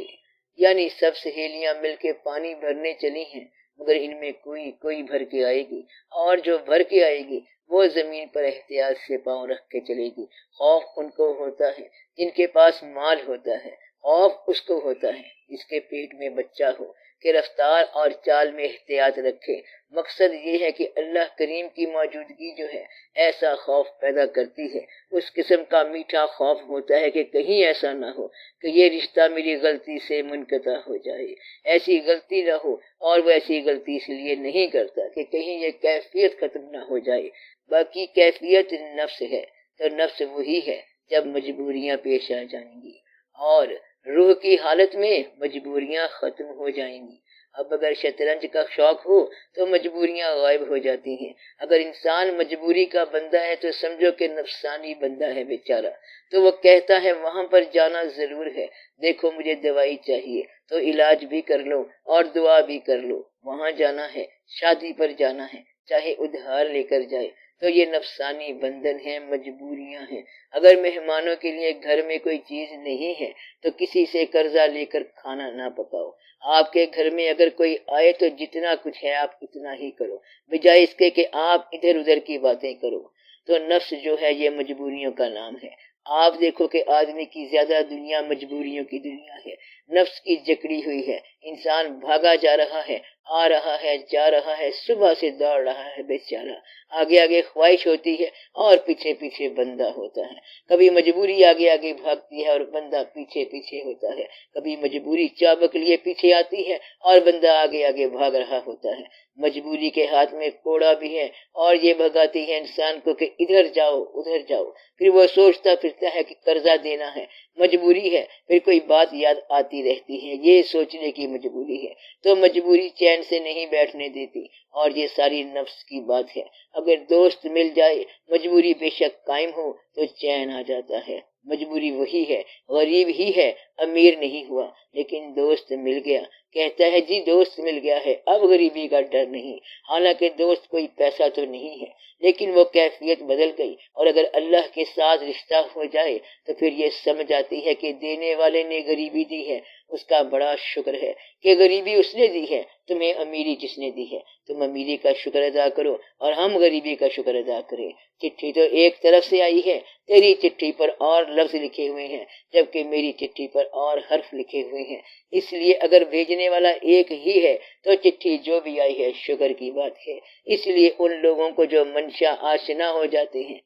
یعنی سب سہیلیاں مل کے پانی بھرنے چلی ہیں مگر ان میں کوئی بھر کے آئے گی، اور جو بھر کے آئے گی وہ زمین پر احتیاط سے پاؤں رکھ کے چلے گی۔ خوف ان کو ہوتا ہے جن کے پاس مال ہوتا ہے، خوف اس کو ہوتا ہے جس کے پیٹ میں بچہ ہو کہ رفتار اور چال میں احتیاط رکھے۔ مقصد یہ ہے کہ اللہ کریم کی موجودگی جو ہے ایسا خوف پیدا کرتی ہے، اس قسم کا میٹھا خوف ہوتا ہے کہ کہیں ایسا نہ ہو کہ یہ رشتہ میری غلطی سے منقطع ہو جائے، ایسی غلطی نہ ہو، اور وہ ایسی غلطی اس لیے نہیں کرتا کہ کہیں یہ کیفیت ختم نہ ہو جائے۔ باقی کیفیت نفس ہے تو نفس وہی ہے جب مجبوریاں پیش آ جائیں گی، اور روح کی حالت میں مجبوریاں ختم ہو جائیں گی، اب اگر شطرنج کا شوق ہو تو مجبوریاں غائب ہو جاتی ہیں۔ اگر انسان مجبوری کا بندہ ہے تو سمجھو کہ نفسانی بندہ ہے بیچارہ، تو وہ کہتا ہے وہاں پر جانا ضرور ہے، دیکھو مجھے دوائی چاہیے تو علاج بھی کر لو اور دعا بھی کر لو، وہاں جانا ہے، شادی پر جانا ہے، چاہے ادھار لے کر جائے، تو یہ نفسانی بندھن ہیں، مجبوریاں ہیں۔ اگر مہمانوں کے لیے گھر میں کوئی چیز نہیں ہے تو کسی سے قرضہ لے کر کھانا نہ پکاؤ۔ آپ کے گھر میں اگر کوئی آئے تو جتنا کچھ ہے آپ اتنا ہی کرو، بجائے اس کے کہ آپ ادھر ادھر کی باتیں کرو۔ تو نفس جو ہے یہ مجبوریوں کا نام ہے۔ آپ دیکھو کہ آدمی کی زیادہ دنیا مجبوریوں کی دنیا ہے، نفس کی جکڑی ہوئی ہے۔ انسان بھاگا جا رہا ہے، آ رہا ہے، جا رہا ہے، صبح سے دوڑ رہا ہے بیچارہ، آگے آگے خواہش ہوتی ہے اور پیچھے پیچھے بندہ ہوتا ہے۔ کبھی مجبوری آگے آگے بھاگتی ہے اور بندہ پیچھے پیچھے ہوتا ہے، کبھی مجبوری چابک لیے پیچھے آتی ہے اور بندہ آگے آگے بھاگ رہا ہوتا ہے۔ مجبوری کے ہاتھ میں کوڑا بھی ہے اور یہ بھگاتی ہے انسان کو کہ ادھر جاؤ ادھر جاؤ، پھر وہ سوچتا پھرتا ہے کہ قرضہ دینا ہے، مجبوری ہے، پھر کوئی بات یاد آتی رہتی ہے، یہ سوچنے کی مجبوری ہے، تو مجبوری چین سے نہیں بیٹھنے دیتی، اور یہ ساری نفس کی بات ہے۔ اگر دوست مل جائے، مجبوری بے شک قائم ہو تو چین آ جاتا ہے۔ مجبوری وہی ہے، غریب ہی ہے، امیر نہیں ہوا، لیکن دوست مل گیا، کہتا ہے جی دوست مل گیا ہے، اب غریبی کا ڈر نہیں، حالانکہ دوست کوئی پیسہ تو نہیں ہے، لیکن وہ کیفیت بدل گئی۔ اور اگر اللہ کے ساتھ رشتہ ہو جائے تو پھر یہ سمجھ آتی ہے کہ دینے والے نے غریبی دی ہے، اس کا بڑا شکر ہے کہ غریبی اس نے دی ہے، تمہیں امیری جس نے دی ہے، تم امیری کا شکر ادا کرو اور ہم غریبی کا شکر ادا کریں۔ چٹھی تو ایک طرف سے آئی ہے، تیری چٹھی پر اور لفظ لکھے ہوئے ہیں، جبکہ میری چٹھی پر اور حرف لکھے ہوئے ہیں، اس لیے اگر بھیجنے والا ایک ہی ہے تو چٹھی جو بھی آئی ہے شکر کی بات ہے۔ اس لیے ان لوگوں کو جو منشا آشنا ہو جاتے ہیں،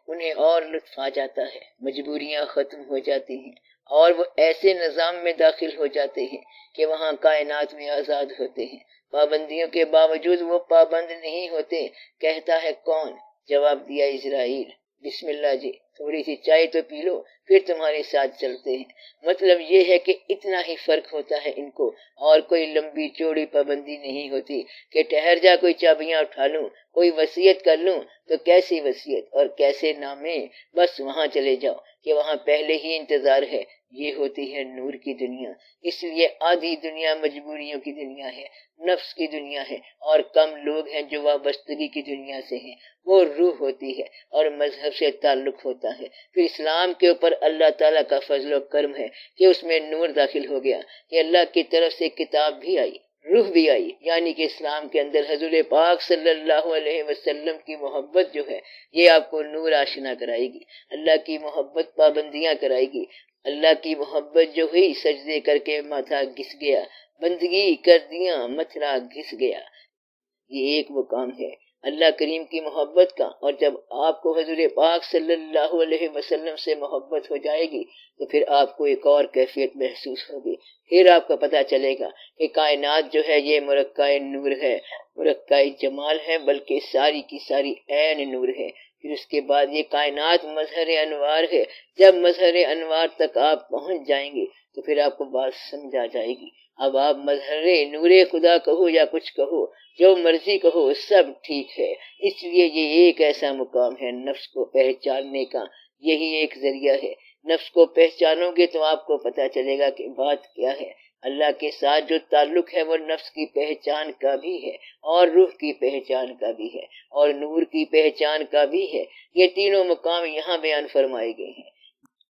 انہیں اور لطف آ جاتا ہے، مجبوریاں ختم ہو جاتی ہیں اور وہ ایسے نظام میں داخل ہو جاتے ہیں کہ وہاں کائنات میں آزاد ہوتے ہیں۔ پابندیوں کے باوجود وہ پابند نہیں ہوتے۔ کہتا ہے کون؟ جواب دیا اسرائیل، بسم اللہ جی، تھوڑی سی چائے تو پی لو پھر تمہارے ساتھ چلتے ہیں۔ مطلب یہ ہے کہ اتنا ہی فرق ہوتا ہے ان کو، اور کوئی لمبی چوڑی پابندی نہیں ہوتی کہ ٹھہر جا کوئی چابیاں اٹھا لوں، کوئی وصیت کر لوں، تو کیسی وصیت اور کیسے نامے، بس وہاں چلے جاؤ کہ وہاں پہلے ہی انتظار ہے۔ یہ ہوتی ہے نور کی دنیا۔ اس لیے آدھی دنیا مجبوریوں کی دنیا ہے، نفس کی دنیا ہے، اور کم لوگ ہیں جو وابستگی کی دنیا سے ہیں، وہ روح ہوتی ہے اور مذہب سے تعلق ہوتا ہے۔ پھر اسلام کے اوپر اللہ تعالیٰ کا فضل و کرم ہے کہ اس میں نور داخل ہو گیا، کہ اللہ کی طرف سے کتاب بھی آئی، روح بھی آئی، یعنی کہ اسلام کے اندر حضور پاک صلی اللہ علیہ وسلم کی محبت جو ہے یہ آپ کو نور آشنا کرائے گی، اللہ کی محبت پابندیاں کرائے گی۔ اللہ کی محبت جو ہوئی، سجدے کر کے ماتھا گھس گیا، بندگی کر دیا متھرا گھس گیا، یہ ایک مقام ہے اللہ کریم کی محبت کا۔ اور جب آپ کو حضور پاک صلی اللہ علیہ وسلم سے محبت ہو جائے گی تو پھر آپ کو ایک اور کیفیت محسوس ہوگی، پھر آپ کو پتہ چلے گا کہ کائنات جو ہے یہ مرکہ نور ہے، مرکہ جمال ہے، بلکہ ساری کی ساری عین نور ہے۔ پھر اس کے بعد یہ کائنات مظہر انوار ہے۔ جب مظہر انوار تک آپ پہنچ جائیں گے تو پھر آپ کو بات سمجھ آ جائے گی۔ اب آپ مظہر نور خدا کہو یا کچھ کہو، جو مرضی کہو، سب ٹھیک ہے۔ اس لیے یہ ایک ایسا مقام ہے نفس کو پہچاننے کا، یہی ایک ذریعہ ہے۔ نفس کو پہچانو گے تو آپ کو پتہ چلے گا کہ بات کیا ہے۔ اللہ کے ساتھ جو تعلق ہے وہ نفس کی پہچان کا بھی ہے، اور روح کی پہچان کا بھی ہے، اور نور کی پہچان کا بھی ہے۔ یہ تینوں مقام یہاں بیان فرمائے گئے ہیں۔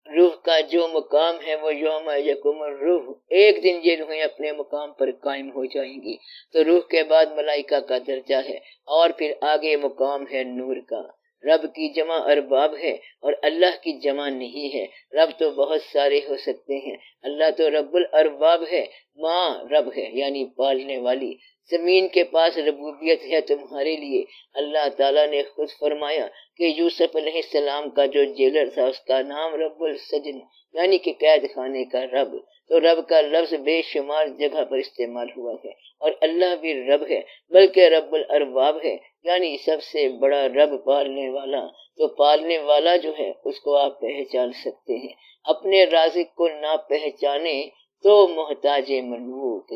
روح کا جو مقام ہے وہ یوم یقوم الروح، ایک دن یہ روحیں اپنے مقام پر قائم ہو جائیں گی۔ تو روح کے بعد ملائکہ کا درجہ ہے، اور پھر آگے مقام ہے نور کا۔ رب کی جمع ارباب ہے اور اللہ کی جمع نہیں ہے۔ رب تو بہت سارے ہو سکتے ہیں، اللہ تو رب الارباب ہے، ماں رب ہے یعنی پالنے والی۔ زمین کے پاس ربوبیت ہے تمہارے لیے۔ اللہ تعالیٰ نے خود فرمایا کہ یوسف علیہ السلام کا جو جیلر تھا اس کا نام رب السجن یعنی کہ قید خانے کا رب۔ تو رب کا لفظ بے شمار جگہ پر استعمال ہوا ہے، اور اللہ بھی رب ہے، بلکہ رب الارباب ہے، یعنی سب سے بڑا رب، پالنے والا، تو پالنے والا جو ہے اس کو آپ پہچان سکتے ہیں۔ اپنے رازق کو نہ پہچانے تو محتاج ملوک،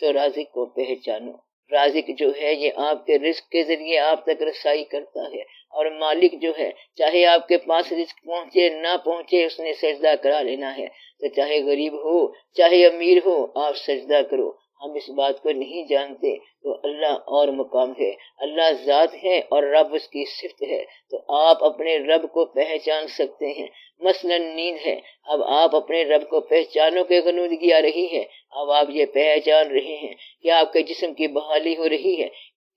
تو رازق کو پہچانو۔ رازق جو ہے یہ آپ کے رزق کے ذریعے آپ تک رسائی کرتا ہے، اور مالک جو ہے چاہے آپ کے پاس رزق پہنچے نہ پہنچے اس نے سجدہ کرا لینا ہے، تو چاہے غریب ہو چاہے امیر ہو آپ سجدہ کرو۔ ہم اس بات کو نہیں جانتے تو اللہ اور مقام ہے، اللہ ذات ہے اور رب اس کی صفت ہے، تو آپ اپنے رب کو پہچان سکتے ہیں۔ مثلا نیند ہے، اب آپ اپنے رب کو پہچانو کہ غنودگی آ رہی ہے، اب آپ یہ پہچان رہے ہیں کہ آپ کے جسم کی بحالی ہو رہی ہے،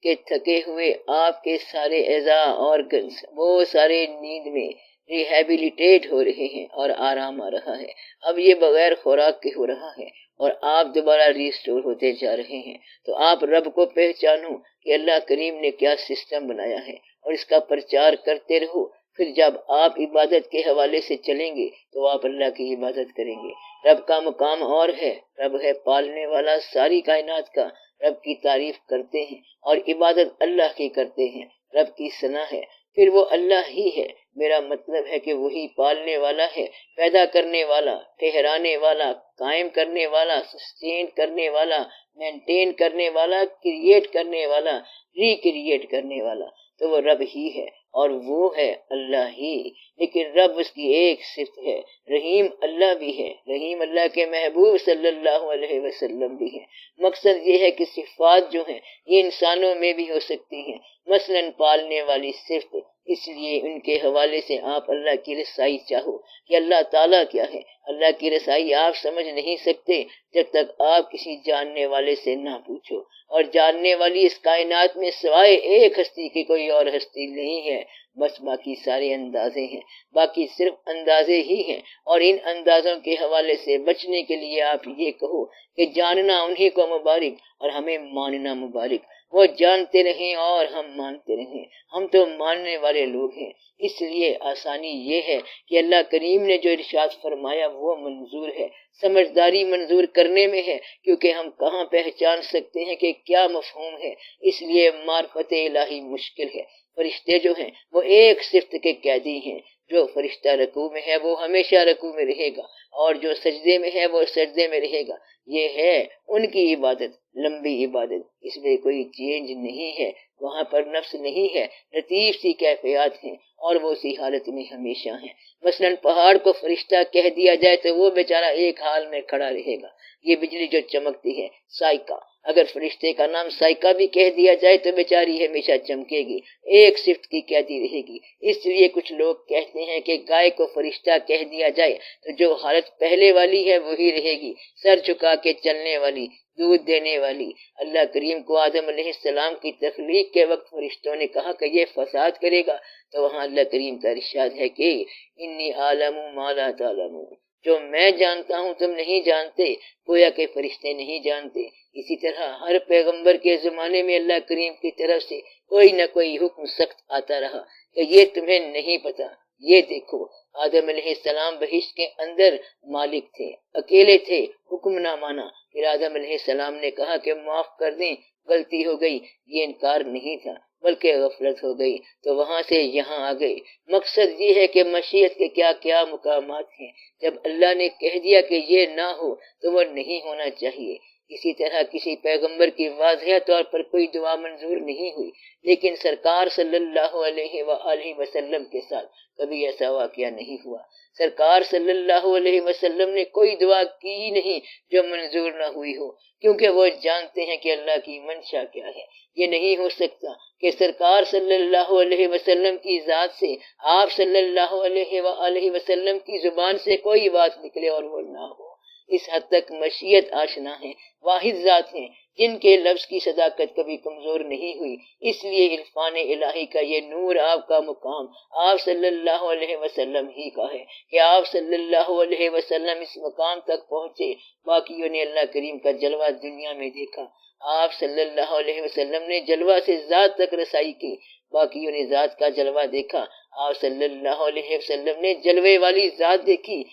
کہ تھکے ہوئے آپ کے سارے اعضاء آرگنز وہ سارے نیند میں ریہیبلیٹیٹ ہو رہے ہیں اور آرام آ رہا ہے۔ اب یہ بغیر خوراک کے ہو رہا ہے اور آپ دوبارہ ریسٹور ہوتے جا رہے ہیں، تو آپ رب کو پہچانو کہ اللہ کریم نے کیا سسٹم بنایا ہے اور اس کا پرچار کرتے رہو۔ پھر جب آپ عبادت کے حوالے سے چلیں گے تو آپ اللہ کی عبادت کریں گے۔ رب کا مقام اور ہے، رب ہے پالنے والا ساری کائنات کا، رب کی تعریف کرتے ہیں اور عبادت اللہ کی کرتے ہیں، رب کی ثنا ہے، پھر وہ اللہ ہی ہے۔ میرا مطلب ہے کہ وہی پالنے والا ہے، پیدا کرنے والا، ٹھہرانے والا، قائم کرنے والا، سسٹین کرنے والا، مینٹین کرنے والا، کریٹ کرنے والا، ریکریٹ کرنے والا، تو وہ رب ہی ہے اور وہ ہے اللہ ہی۔ لیکن رب اس کی ایک صفت ہے، رحیم اللہ بھی ہے، رحیم اللہ کے محبوب صلی اللہ علیہ وسلم بھی ہے۔ مقصد یہ ہے کہ صفات جو ہیں یہ انسانوں میں بھی ہو سکتی ہیں، مثلا پالنے والی صفت، اس لیے ان کے حوالے سے آپ اللہ کی رسائی چاہو کہ اللہ تعالیٰ کیا ہے۔ اللہ کی رسائی آپ سمجھ نہیں سکتے جب تک آپ کسی جاننے والے سے نہ پوچھو، اور جاننے والی اس کائنات میں سوائے ایک ہستی کی کوئی اور ہستی نہیں ہے، بس باقی سارے اندازے ہیں، باقی صرف اندازے ہی ہیں۔ اور ان اندازوں کے حوالے سے بچنے کے لیے آپ یہ کہو کہ جاننا انہی کو مبارک اور ہمیں ماننا مبارک، وہ جانتے رہیں اور ہم مانتے رہیں، ہم تو ماننے والے لوگ ہیں۔ اس لیے آسانی یہ ہے کہ اللہ کریم نے جو ارشاد فرمایا وہ منظور ہے، سمجھداری منظور کرنے میں ہے، کیونکہ ہم کہاں پہچان سکتے ہیں کہ کیا مفہوم ہے، اس لیے معرفت الہی مشکل ہے۔ فرشتے جو ہیں وہ ایک صفت کے قیدی ہیں، جو فرشتہ رکوع میں ہے وہ ہمیشہ رکوع میں رہے گا، اور جو سجدے میں ہے وہ سجدے میں رہے گا۔ یہ ہے ان کی عبادت، لمبی عبادت، اس میں کوئی چینج نہیں ہے، وہاں پر نفس نہیں ہے، لطیف سی کیفیات ہیں اور وہ اسی حالت میں ہمیشہ ہیں۔ مثلا پہاڑ کو فرشتہ کہہ دیا جائے تو وہ بیچارہ ایک حال میں کھڑا رہے گا۔ یہ بجلی جو چمکتی ہے سائیکا، اگر فرشتے کا نام سائیکا بھی کہہ دیا جائے تو بیچاری ہمیشہ چمکے گی، ایک صفت کی قیدی رہے گی۔ اس لیے کچھ لوگ کہتے ہیں کہ گائے کو فرشتہ کہہ دیا جائے تو جو حالت پہلے والی ہے وہی رہے گی، سر جھکا کے چلنے والی، دودھ دینے والی۔ اللہ کریم کو آدم علیہ السلام کی تخلیق کے وقت فرشتوں نے کہا کہ یہ فساد کرے گا، تو وہاں اللہ کریم کا ارشاد ہے کہ انی عالم ما لا تعلمون، جو میں جانتا ہوں تم نہیں جانتے، گویا کہ فرشتے نہیں جانتے۔ اسی طرح ہر پیغمبر کے زمانے میں اللہ کریم کی طرف سے کوئی نہ کوئی حکم سخت آتا رہا کہ یہ تمہیں نہیں پتا۔ یہ دیکھو آدم علیہ السلام بہشت کے اندر مالک تھے، اکیلے تھے، حکم نہ مانا، پھر آدم علیہ السلام نے کہا کہ معاف کر دیں، غلطی ہو گئی، یہ انکار نہیں تھا بلکہ غفلت ہو گئی، تو وہاں سے یہاں آ گئے۔ مقصد یہ ہے کہ مشیت کے کیا کیا مقامات ہیں، جب اللہ نے کہہ دیا کہ یہ نہ ہو تو وہ نہیں ہونا چاہیے۔ اسی طرح کسی پیغمبر کی واضح طور پر کوئی دعا منظور نہیں ہوئی، لیکن سرکار صلی اللہ علیہ وآلہ وسلم کے ساتھ کبھی ایسا واقعہ نہیں ہوا۔ سرکار صلی اللہ علیہ وسلم نے کوئی دعا کی ہی نہیں جو منظور نہ ہوئی ہو، کیونکہ وہ جانتے ہیں کہ اللہ کی منشا کیا ہے۔ یہ نہیں ہو سکتا کہ سرکار صلی اللہ علیہ وسلم کی ذات سے، آپ صلی اللہ علیہ وآلہ وسلم کی زبان سے کوئی بات نکلے اور وہ نہ ہو۔ اس حد تک مشیت آشنا ہے، واحد ذات ہیں جن کے لفظ کی صداقت کبھی کمزور نہیں ہوئی۔ اس لیے عرفان الہی کا یہ نور آپ کا مقام آپ صلی اللہ علیہ وسلم ہی کا ہے کہ آپ صلی اللہ علیہ وسلم اس مقام تک پہنچے۔ باقیوں نے اللہ کریم کا جلوہ دنیا میں دیکھا، آپ صلی اللہ علیہ وسلم نے جلوہ سے ذات تک رسائی کی، باقیوں نے ذات کا جلوہ دیکھا، آپ صلی اللہ علیہ وسلم نے جلوے والی ذات دیکھی۔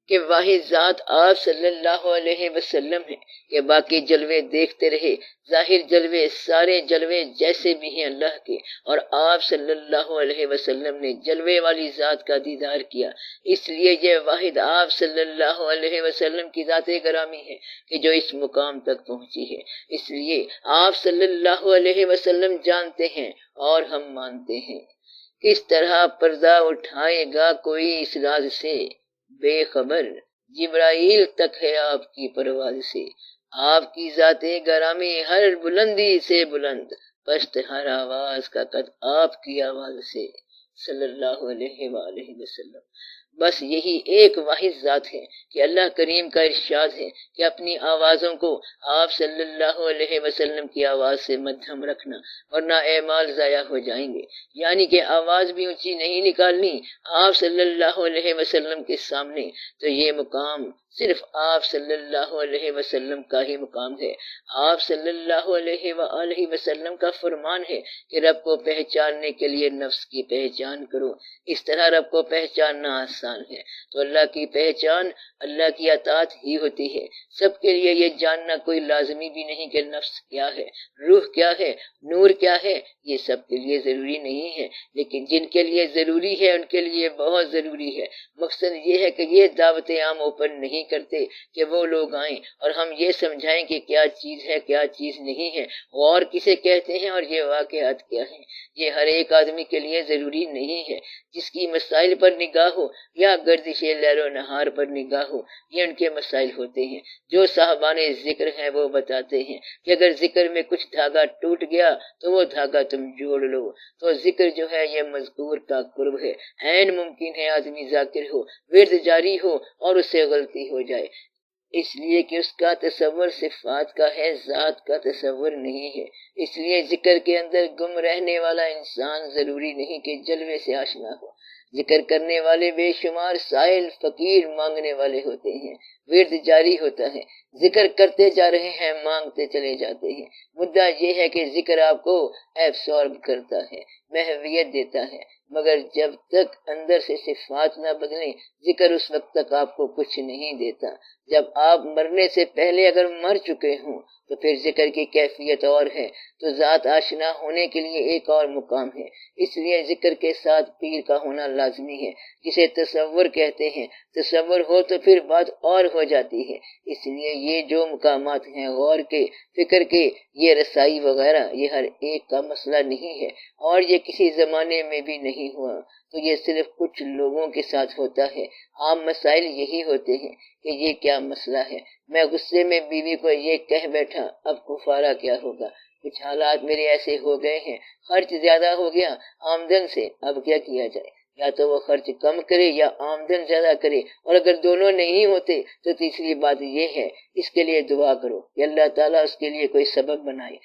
کہ واحد ذات آپ صلی اللہ علیہ وسلم ہیں کہ باقی جلوے دیکھتے رہے، ظاہر جلوے سارے جلوے جیسے بھی ہیں اللہ کے، اور آپ صلی اللہ علیہ وسلم نے جلوے والی ذات کا دیدار کیا، اس لیے یہ واحد آپ صلی اللہ علیہ وسلم کی ذات گرامی ہے کہ جو اس مقام تک پہنچی ہے۔ اس لیے آپ صلی اللہ علیہ وسلم جانتے ہیں اور ہم مانتے ہیں۔ کس طرح پردہ اٹھائے گا کوئی اس راز سے، بے خبر جبرائیل تک ہے آپ کی پرواز سے۔ آپ کی ذات گرامی ہر بلندی سے بلند، پست ہر آواز کا قد آپ کی آواز سے، صلی اللہ علیہ وآلہ وسلم۔ بس یہی ایک واحد ذات ہے کہ اللہ کریم کا ارشاد ہے کہ اپنی آوازوں کو آپ صلی اللہ علیہ وسلم کی آواز سے مدھم رکھنا، ورنہ اعمال ضائع ہو جائیں گے۔ یعنی کہ آواز بھی اونچی نہیں نکالنی آپ صلی اللہ علیہ وسلم کے سامنے، تو یہ مقام صرف آپ صلی اللہ علیہ وسلم کا ہی مقام ہے۔ آپ صلی اللہ علیہ وآلہ وسلم کا فرمان ہے کہ رب کو پہچاننے کے لیے نفس کی پہچان کرو، اس طرح رب کو پہچاننا آسان ہے۔ تو اللہ کی پہچان اللہ کی اطاعت ہی ہوتی ہے۔ سب کے لیے یہ جاننا کوئی لازمی بھی نہیں کہ نفس کیا ہے، روح کیا ہے، نور کیا ہے، یہ سب کے لیے ضروری نہیں ہے، لیکن جن کے لیے ضروری ہے ان کے لیے بہت ضروری ہے۔ مقصد یہ ہے کہ یہ دعوت عام اوپن نہیں کرتے کہ وہ لوگ آئیں اور ہم یہ سمجھائیں کہ کیا چیز ہے کیا چیز نہیں ہے، اور کسے کہتے ہیں اور یہ واقعات کیا ہیں۔ یہ ہر ایک آدمی کے لیے ضروری نہیں ہے۔ جس کی مسائل پر نگاہ ہو یا گردش لیل و نہار پر نگاہ ہو، یہ ان کے مسائل ہوتے ہیں۔ جو صاحبان ذکر ہیں وہ بتاتے ہیں کہ اگر ذکر میں کچھ دھاگا ٹوٹ گیا تو وہ دھاگا تم جوڑ لو۔ تو ذکر جو ہے یہ مذکور کا قرب ہے۔ عین ممکن ہے آدمی ذاکر ہو، ورد جاری ہو اور اس سے غلطی ہو جائے، اس لیے کہ اس کا تصور صفات کا ہے، ذات کا تصور نہیں ہے۔ اس لیے ذکر کے اندر گم رہنے والا انسان ضروری نہیں کہ جلوے سے آشنا ہو۔ ذکر کرنے والے بے شمار سائل فقیر مانگنے والے ہوتے ہیں، ورد جاری ہوتا ہے، ذکر کرتے جا رہے ہیں، مانگتے چلے جاتے ہیں۔ مدعا یہ ہے کہ ذکر آپ کو ایبسارب کرتا ہے، محویت دیتا ہے، مگر جب تک اندر سے صفات نہ بدلیں ذکر اس وقت تک آپ کو کچھ نہیں دیتا۔ جب آپ مرنے سے پہلے اگر مر چکے ہوں تو پھر ذکر کی کیفیت اور ہے، تو ذات آشنا ہونے کے لیے ایک اور مقام ہے۔ اس لیے ذکر کے ساتھ پیر کا ہونا لازمی ہے، جسے تصور کہتے ہیں۔ تصور ہو تو پھر بات اور ہو جاتی ہے۔ اس لیے یہ جو مقامات ہیں غور کے، فکر کے، یہ رسائی وغیرہ، یہ ہر ایک کا مسئلہ نہیں ہے، اور یہ کسی زمانے میں بھی نہیں ہوا، تو یہ صرف کچھ لوگوں کے ساتھ ہوتا ہے۔ عام مسائل یہی ہوتے ہیں کہ یہ کیا مسئلہ ہے، میں غصے میں بیوی کو یہ کہہ بیٹھا، اب کفارہ کیا ہوگا، کچھ حالات میرے ایسے ہو گئے ہیں، خرچ زیادہ ہو گیا آمدن سے، اب کیا کیا جائے، یا تو وہ خرچ کم کرے یا آمدن زیادہ کرے، اور اگر دونوں نہیں ہوتے تو تیسری بات یہ ہے اس کے لیے دعا کرو کہ اللہ تعالیٰ اس کے لیے کوئی سبب بنائے۔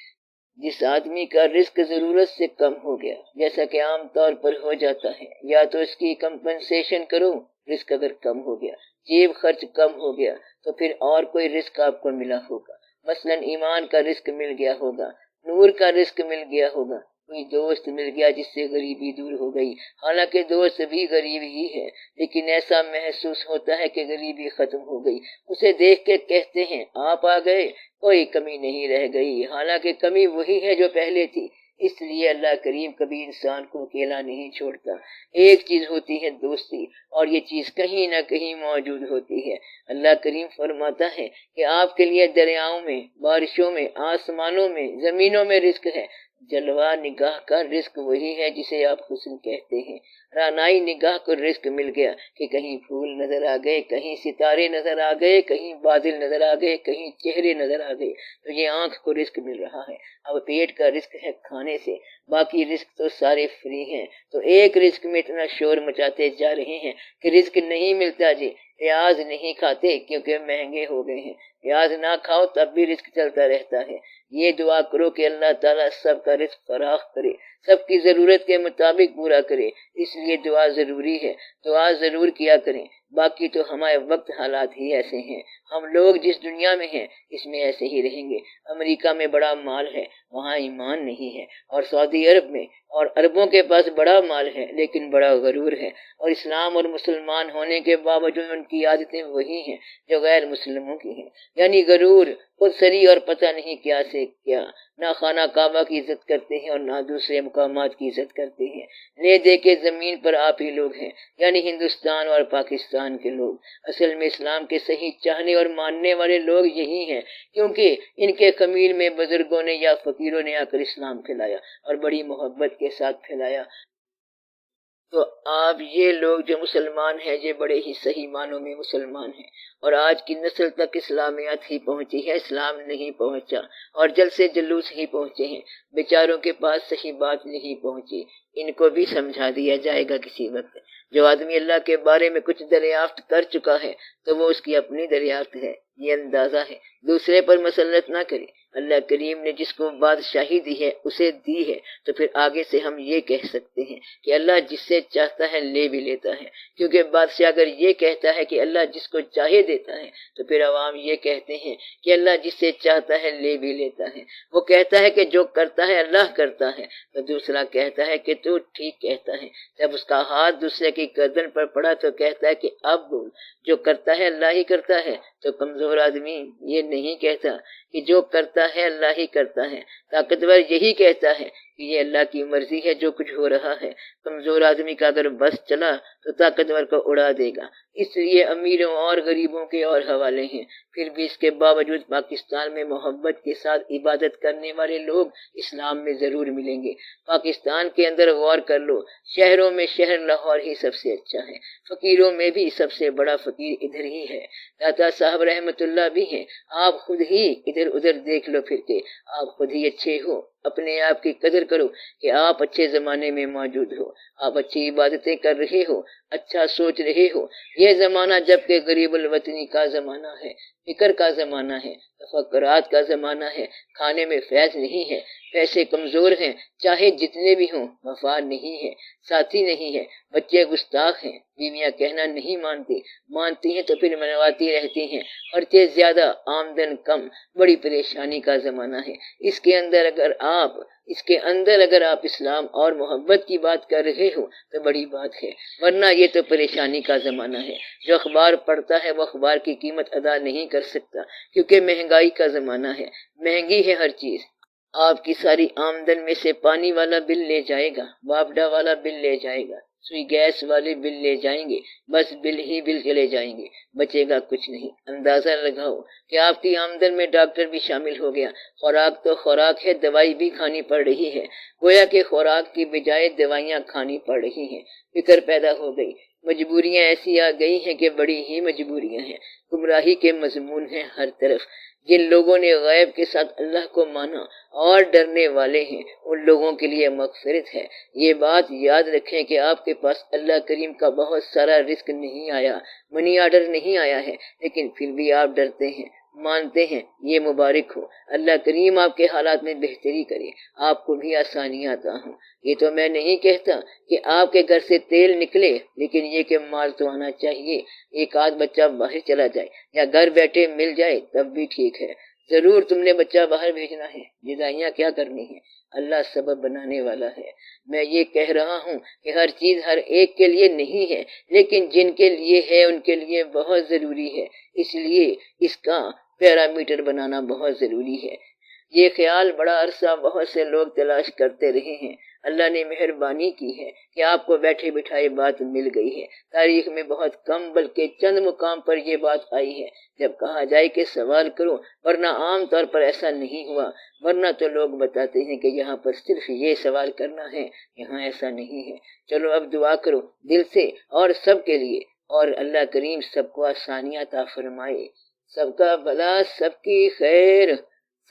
جس آدمی کا رزق ضرورت سے کم ہو گیا، جیسا کہ عام طور پر ہو جاتا ہے، یا تو اس کی کمپنسیشن کرو۔ رزق اگر کم ہو گیا، جیب خرچ کم ہو گیا، تو پھر اور کوئی رزق آپ کو ملا ہوگا، مثلا ایمان کا رزق مل گیا ہوگا، نور کا رزق مل گیا ہوگا، کوئی دوست مل گیا جس سے غریبی دور ہو گئی، حالانکہ دوست بھی غریب ہی ہے، لیکن ایسا محسوس ہوتا ہے کہ غریبی ختم ہو گئی، اسے دیکھ کے کہتے ہیں آپ آ گئے، کوئی کمی نہیں رہ گئی، حالانکہ کمی وہی ہے جو پہلے تھی۔ اس لیے اللہ کریم کبھی انسان کو اکیلا نہیں چھوڑتا۔ ایک چیز ہوتی ہے دوستی، اور یہ چیز کہیں نہ کہیں موجود ہوتی ہے۔ اللہ کریم فرماتا ہے کہ آپ کے لیے دریاؤں میں، بارشوں میں، آسمانوں میں، زمینوں میں رزق ہے۔ جلوہ نگاہ کا رزق وہی ہے جسے آپ حسن کہتے ہیں۔ رانائی نگاہ کو رزق مل گیا کہ کہیں پھول نظر آ گئے، کہیں ستارے نظر آ گئے، کہیں بادل نظر آ گئے، کہیں چہرے نظر آ گئے، تو یہ آنکھ کو رزق مل رہا ہے۔ اب پیٹ کا رزق ہے کھانے سے، باقی رزق تو سارے فری ہیں۔ تو ایک رزق میں اتنا شور مچاتے جا رہے ہیں کہ رزق نہیں ملتا جی، پیاز نہیں کھاتے کیونکہ مہنگے ہو گئے ہیں، پیاز نہ کھاؤ تب بھی رزق چلتا رہتا ہے۔ یہ دعا کرو کہ اللہ تعالیٰ سب کا رزق فراخ کرے، سب کی ضرورت کے مطابق پورا کرے، اس لیے دعا ضروری ہے، دعا ضرور کیا کریں۔ باقی تو ہمارے وقت حالات ہی ایسے ہیں، ہم لوگ جس دنیا میں ہیں اس میں ایسے ہی رہیں گے۔ امریکہ میں بڑا مال ہے، وہاں ایمان نہیں ہے، اور سعودی عرب میں اور عربوں کے پاس بڑا مال ہے لیکن بڑا غرور ہے، اور اسلام اور مسلمان ہونے کے باوجود ان کی عادتیں وہی ہیں جو غیر مسلموں کی ہیں، یعنی غرور، خود سری اور پتہ نہیں کیا سے کیا۔ نہ خانہ کعبہ کی عزت کرتے ہیں اور نہ دوسرے مقامات کی عزت کرتے ہیں۔ لے دے کے زمین پر آپ ہی لوگ ہیں، یعنی ہندوستان اور پاکستان کے لوگ۔ اصل میں اسلام کے صحیح چاہنے اور ماننے والے لوگ یہی ہیں، کیونکہ ان کے خمیر میں بزرگوں نے یا فقیروں نے آ کر اسلام پھیلایا اور بڑی محبت کے ساتھ پھیلایا۔ تو آپ یہ لوگ جو مسلمان ہیں یہ بڑے ہی صحیح معنوں میں مسلمان ہیں، اور آج کی نسل تک اسلامیات ہی پہنچی ہے، اسلام نہیں پہنچا، اور جلد سے جلوس ہی پہنچے ہیں، بیچاروں کے پاس صحیح بات نہیں پہنچی۔ ان کو بھی سمجھا دیا جائے گا کسی وقت۔ جو آدمی اللہ کے بارے میں کچھ دریافت کر چکا ہے تو وہ اس کی اپنی دریافت ہے، یہ اندازہ ہے، دوسرے پر مسلط نہ کرے۔ اللہ کریم نے جس کو بادشاہی دی ہے اسے دی ہے، تو پھر آگے سے ہم یہ کہہ سکتے ہیں کہ اللہ جس سے چاہتا ہے لے بھی لیتا ہے، کیونکہ بادشاہ اگر یہ کہتا ہے کہ اللہ جس کو چاہے دیتا ہے تو پھر عوام یہ کہتے ہیں کہ اللہ جس سے چاہتا ہے لے بھی لیتا ہے۔ وہ کہتا ہے کہ جو کرتا ہے اللہ کرتا ہے، تو دوسرا کہتا ہے کہ تو ٹھیک کہتا ہے۔ جب اس کا ہاتھ دوسرے کی گردن پر پڑا تو کہتا ہے کہ اب بول، جو کرتا ہے اللہ ہی کرتا ہے۔ تو کمزور آدمی یہ نہیں کہتا کہ جو کرتا ہے اللہ ہی کرتا ہے، طاقتور یہی کہتا ہے کہ یہ اللہ کی مرضی ہے جو کچھ ہو رہا ہے۔ کمزور آدمی کا اگر بس چلا تو طاقتور کو اڑا دے گا۔ اس لیے امیروں اور غریبوں کے اور حوالے ہیں، پھر بھی اس کے باوجود پاکستان میں محبت کے ساتھ عبادت کرنے والے لوگ اسلام میں ضرور ملیں گے۔ پاکستان کے اندر غور کر لو، شہروں میں شہر لاہور ہی سب سے اچھا ہے، فقیروں میں بھی سب سے بڑا فقیر ادھر ہی ہے، داتا صاحب رحمت اللہ بھی ہیں۔ آپ خود ہی ادھر ادھر دیکھ لو پھر کے، آپ خود ہی اچھے ہو، اپنے آپ کی قدر کرو کہ آپ اچھے زمانے میں موجود ہو، آپ اچھی عبادتیں کر رہے ہو، اچھا سوچ رہے ہو۔ یہ زمانہ جب کہ غریب الوطنی کا زمانہ ہے، فکر کا زمانہ ہے، تفکرات کا زمانہ ہے، کھانے میں فیض نہیں ہے، پیسے کمزور ہیں، چاہے جتنے بھی ہوں، وفا نہیں ہے، ساتھی نہیں ہے، بچے گستاخ ہیں، بیویاں کہنا نہیں مانتی ہیں تو پھر منواتی رہتی ہیں، خرچے زیادہ، آمدن کم، بڑی پریشانی کا زمانہ ہے۔ اس کے اندر اگر آپ اسلام اور محبت کی بات کر رہے ہو تو بڑی بات ہے، ورنہ یہ تو پریشانی کا زمانہ ہے۔ جو اخبار پڑھتا ہے وہ اخبار کی قیمت ادا نہیں کر سکتا، کیونکہ مہنگائی کا زمانہ ہے، مہنگی ہے ہر چیز۔ آپ کی ساری آمدن میں سے پانی والا بل لے جائے گا، واپڈا والا بل لے جائے گا، سوئی گیس والے بل لے جائیں گے، بس بل ہی بل چلے جائیں گے، بچے گا کچھ نہیں۔ اندازہ لگاؤ کہ آپ کی آمدن میں ڈاکٹر بھی شامل ہو گیا، خوراک تو خوراک ہے، دوائی بھی کھانی پڑ رہی ہے، گویا کہ خوراک کی بجائے دوائیاں کھانی پڑ رہی ہیں۔ فکر پیدا ہو گئی، مجبوریاں ایسی آ گئی ہیں کہ بڑی ہی مجبوریاں ہیں، گمراہی کے مضمون ہیں ہر طرف۔ جن لوگوں نے غیب کے ساتھ اللہ کو مانا اور ڈرنے والے ہیں ان لوگوں کے لیے مغفرت ہے۔ یہ بات یاد رکھیں کہ آپ کے پاس اللہ کریم کا بہت سارا رزق نہیں آیا، منی آرڈر نہیں آیا ہے، لیکن پھر بھی آپ ڈرتے ہیں، مانتے ہیں، یہ مبارک ہو۔ اللہ کریم آپ کے حالات میں بہتری کرے، آپ کو بھی آسانیاں عطا ہوں۔ یہ تو میں نہیں کہتا کہ آپ کے گھر سے تیل نکلے، لیکن یہ کہ مال تو آنا چاہیے، ایک آدھ بچہ باہر چلا جائے یا گھر بیٹھے مل جائے تب بھی ٹھیک ہے۔ ضرور تم نے بچہ باہر بھیجنا ہے، جدائیاں کیا کرنی ہیں، اللہ سبب بنانے والا ہے۔ میں یہ کہہ رہا ہوں کہ ہر چیز ہر ایک کے لیے نہیں ہے، لیکن جن کے لیے ہے ان کے لیے بہت ضروری ہے، اس لیے اس کا پیرامیٹر بنانا بہت ضروری ہے۔ یہ خیال بڑا عرصہ بہت سے لوگ تلاش کرتے رہے ہیں، اللہ نے مہربانی کی ہے کہ آپ کو بیٹھے بٹھائے بات مل گئی ہے۔ تاریخ میں بہت کم بلکہ چند مقام پر یہ بات آئی ہے جب کہا جائے کہ سوال کرو، ورنہ عام طور پر ایسا نہیں ہوا، ورنہ تو لوگ بتاتے ہیں کہ یہاں پر صرف یہ سوال کرنا ہے، یہاں ایسا نہیں ہے۔ چلو اب دعا کرو دل سے اور سب کے لیے، اور اللہ کریم سب کو آسانیاں عطا فرمائے، سب کا بھلا، سب کی خیر۔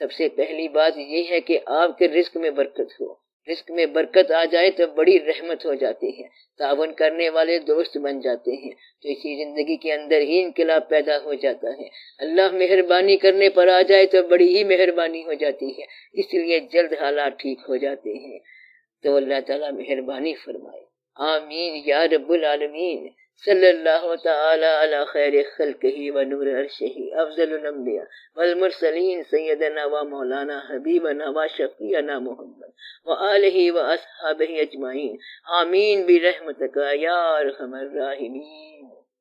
سب سے پہلی بات یہ ہے کہ آپ کے رزق میں برکت ہو، رزق میں برکت آ جائے تو بڑی رحمت ہو جاتی ہے، تعاون کرنے والے دوست بن جاتے ہیں، تو اسی زندگی کے اندر ہی انقلاب پیدا ہو جاتا ہے۔ اللہ مہربانی کرنے پر آ جائے تو بڑی ہی مہربانی ہو جاتی ہے، اس لیے جلد حالات ٹھیک ہو جاتے ہیں۔ تو اللہ تعالیٰ مہربانی فرمائے، آمین یا رب العالمین۔ صلی اللہ تعالی علی خیر خلقہ و نور عرشہ افضل الانبیاء والمرسلین سیدنا و مولانا حبیبنا و شفیعنا محمد وآلہ و اصحابہ اجمعین، آمین برحمتک یا ارحم الراحمین۔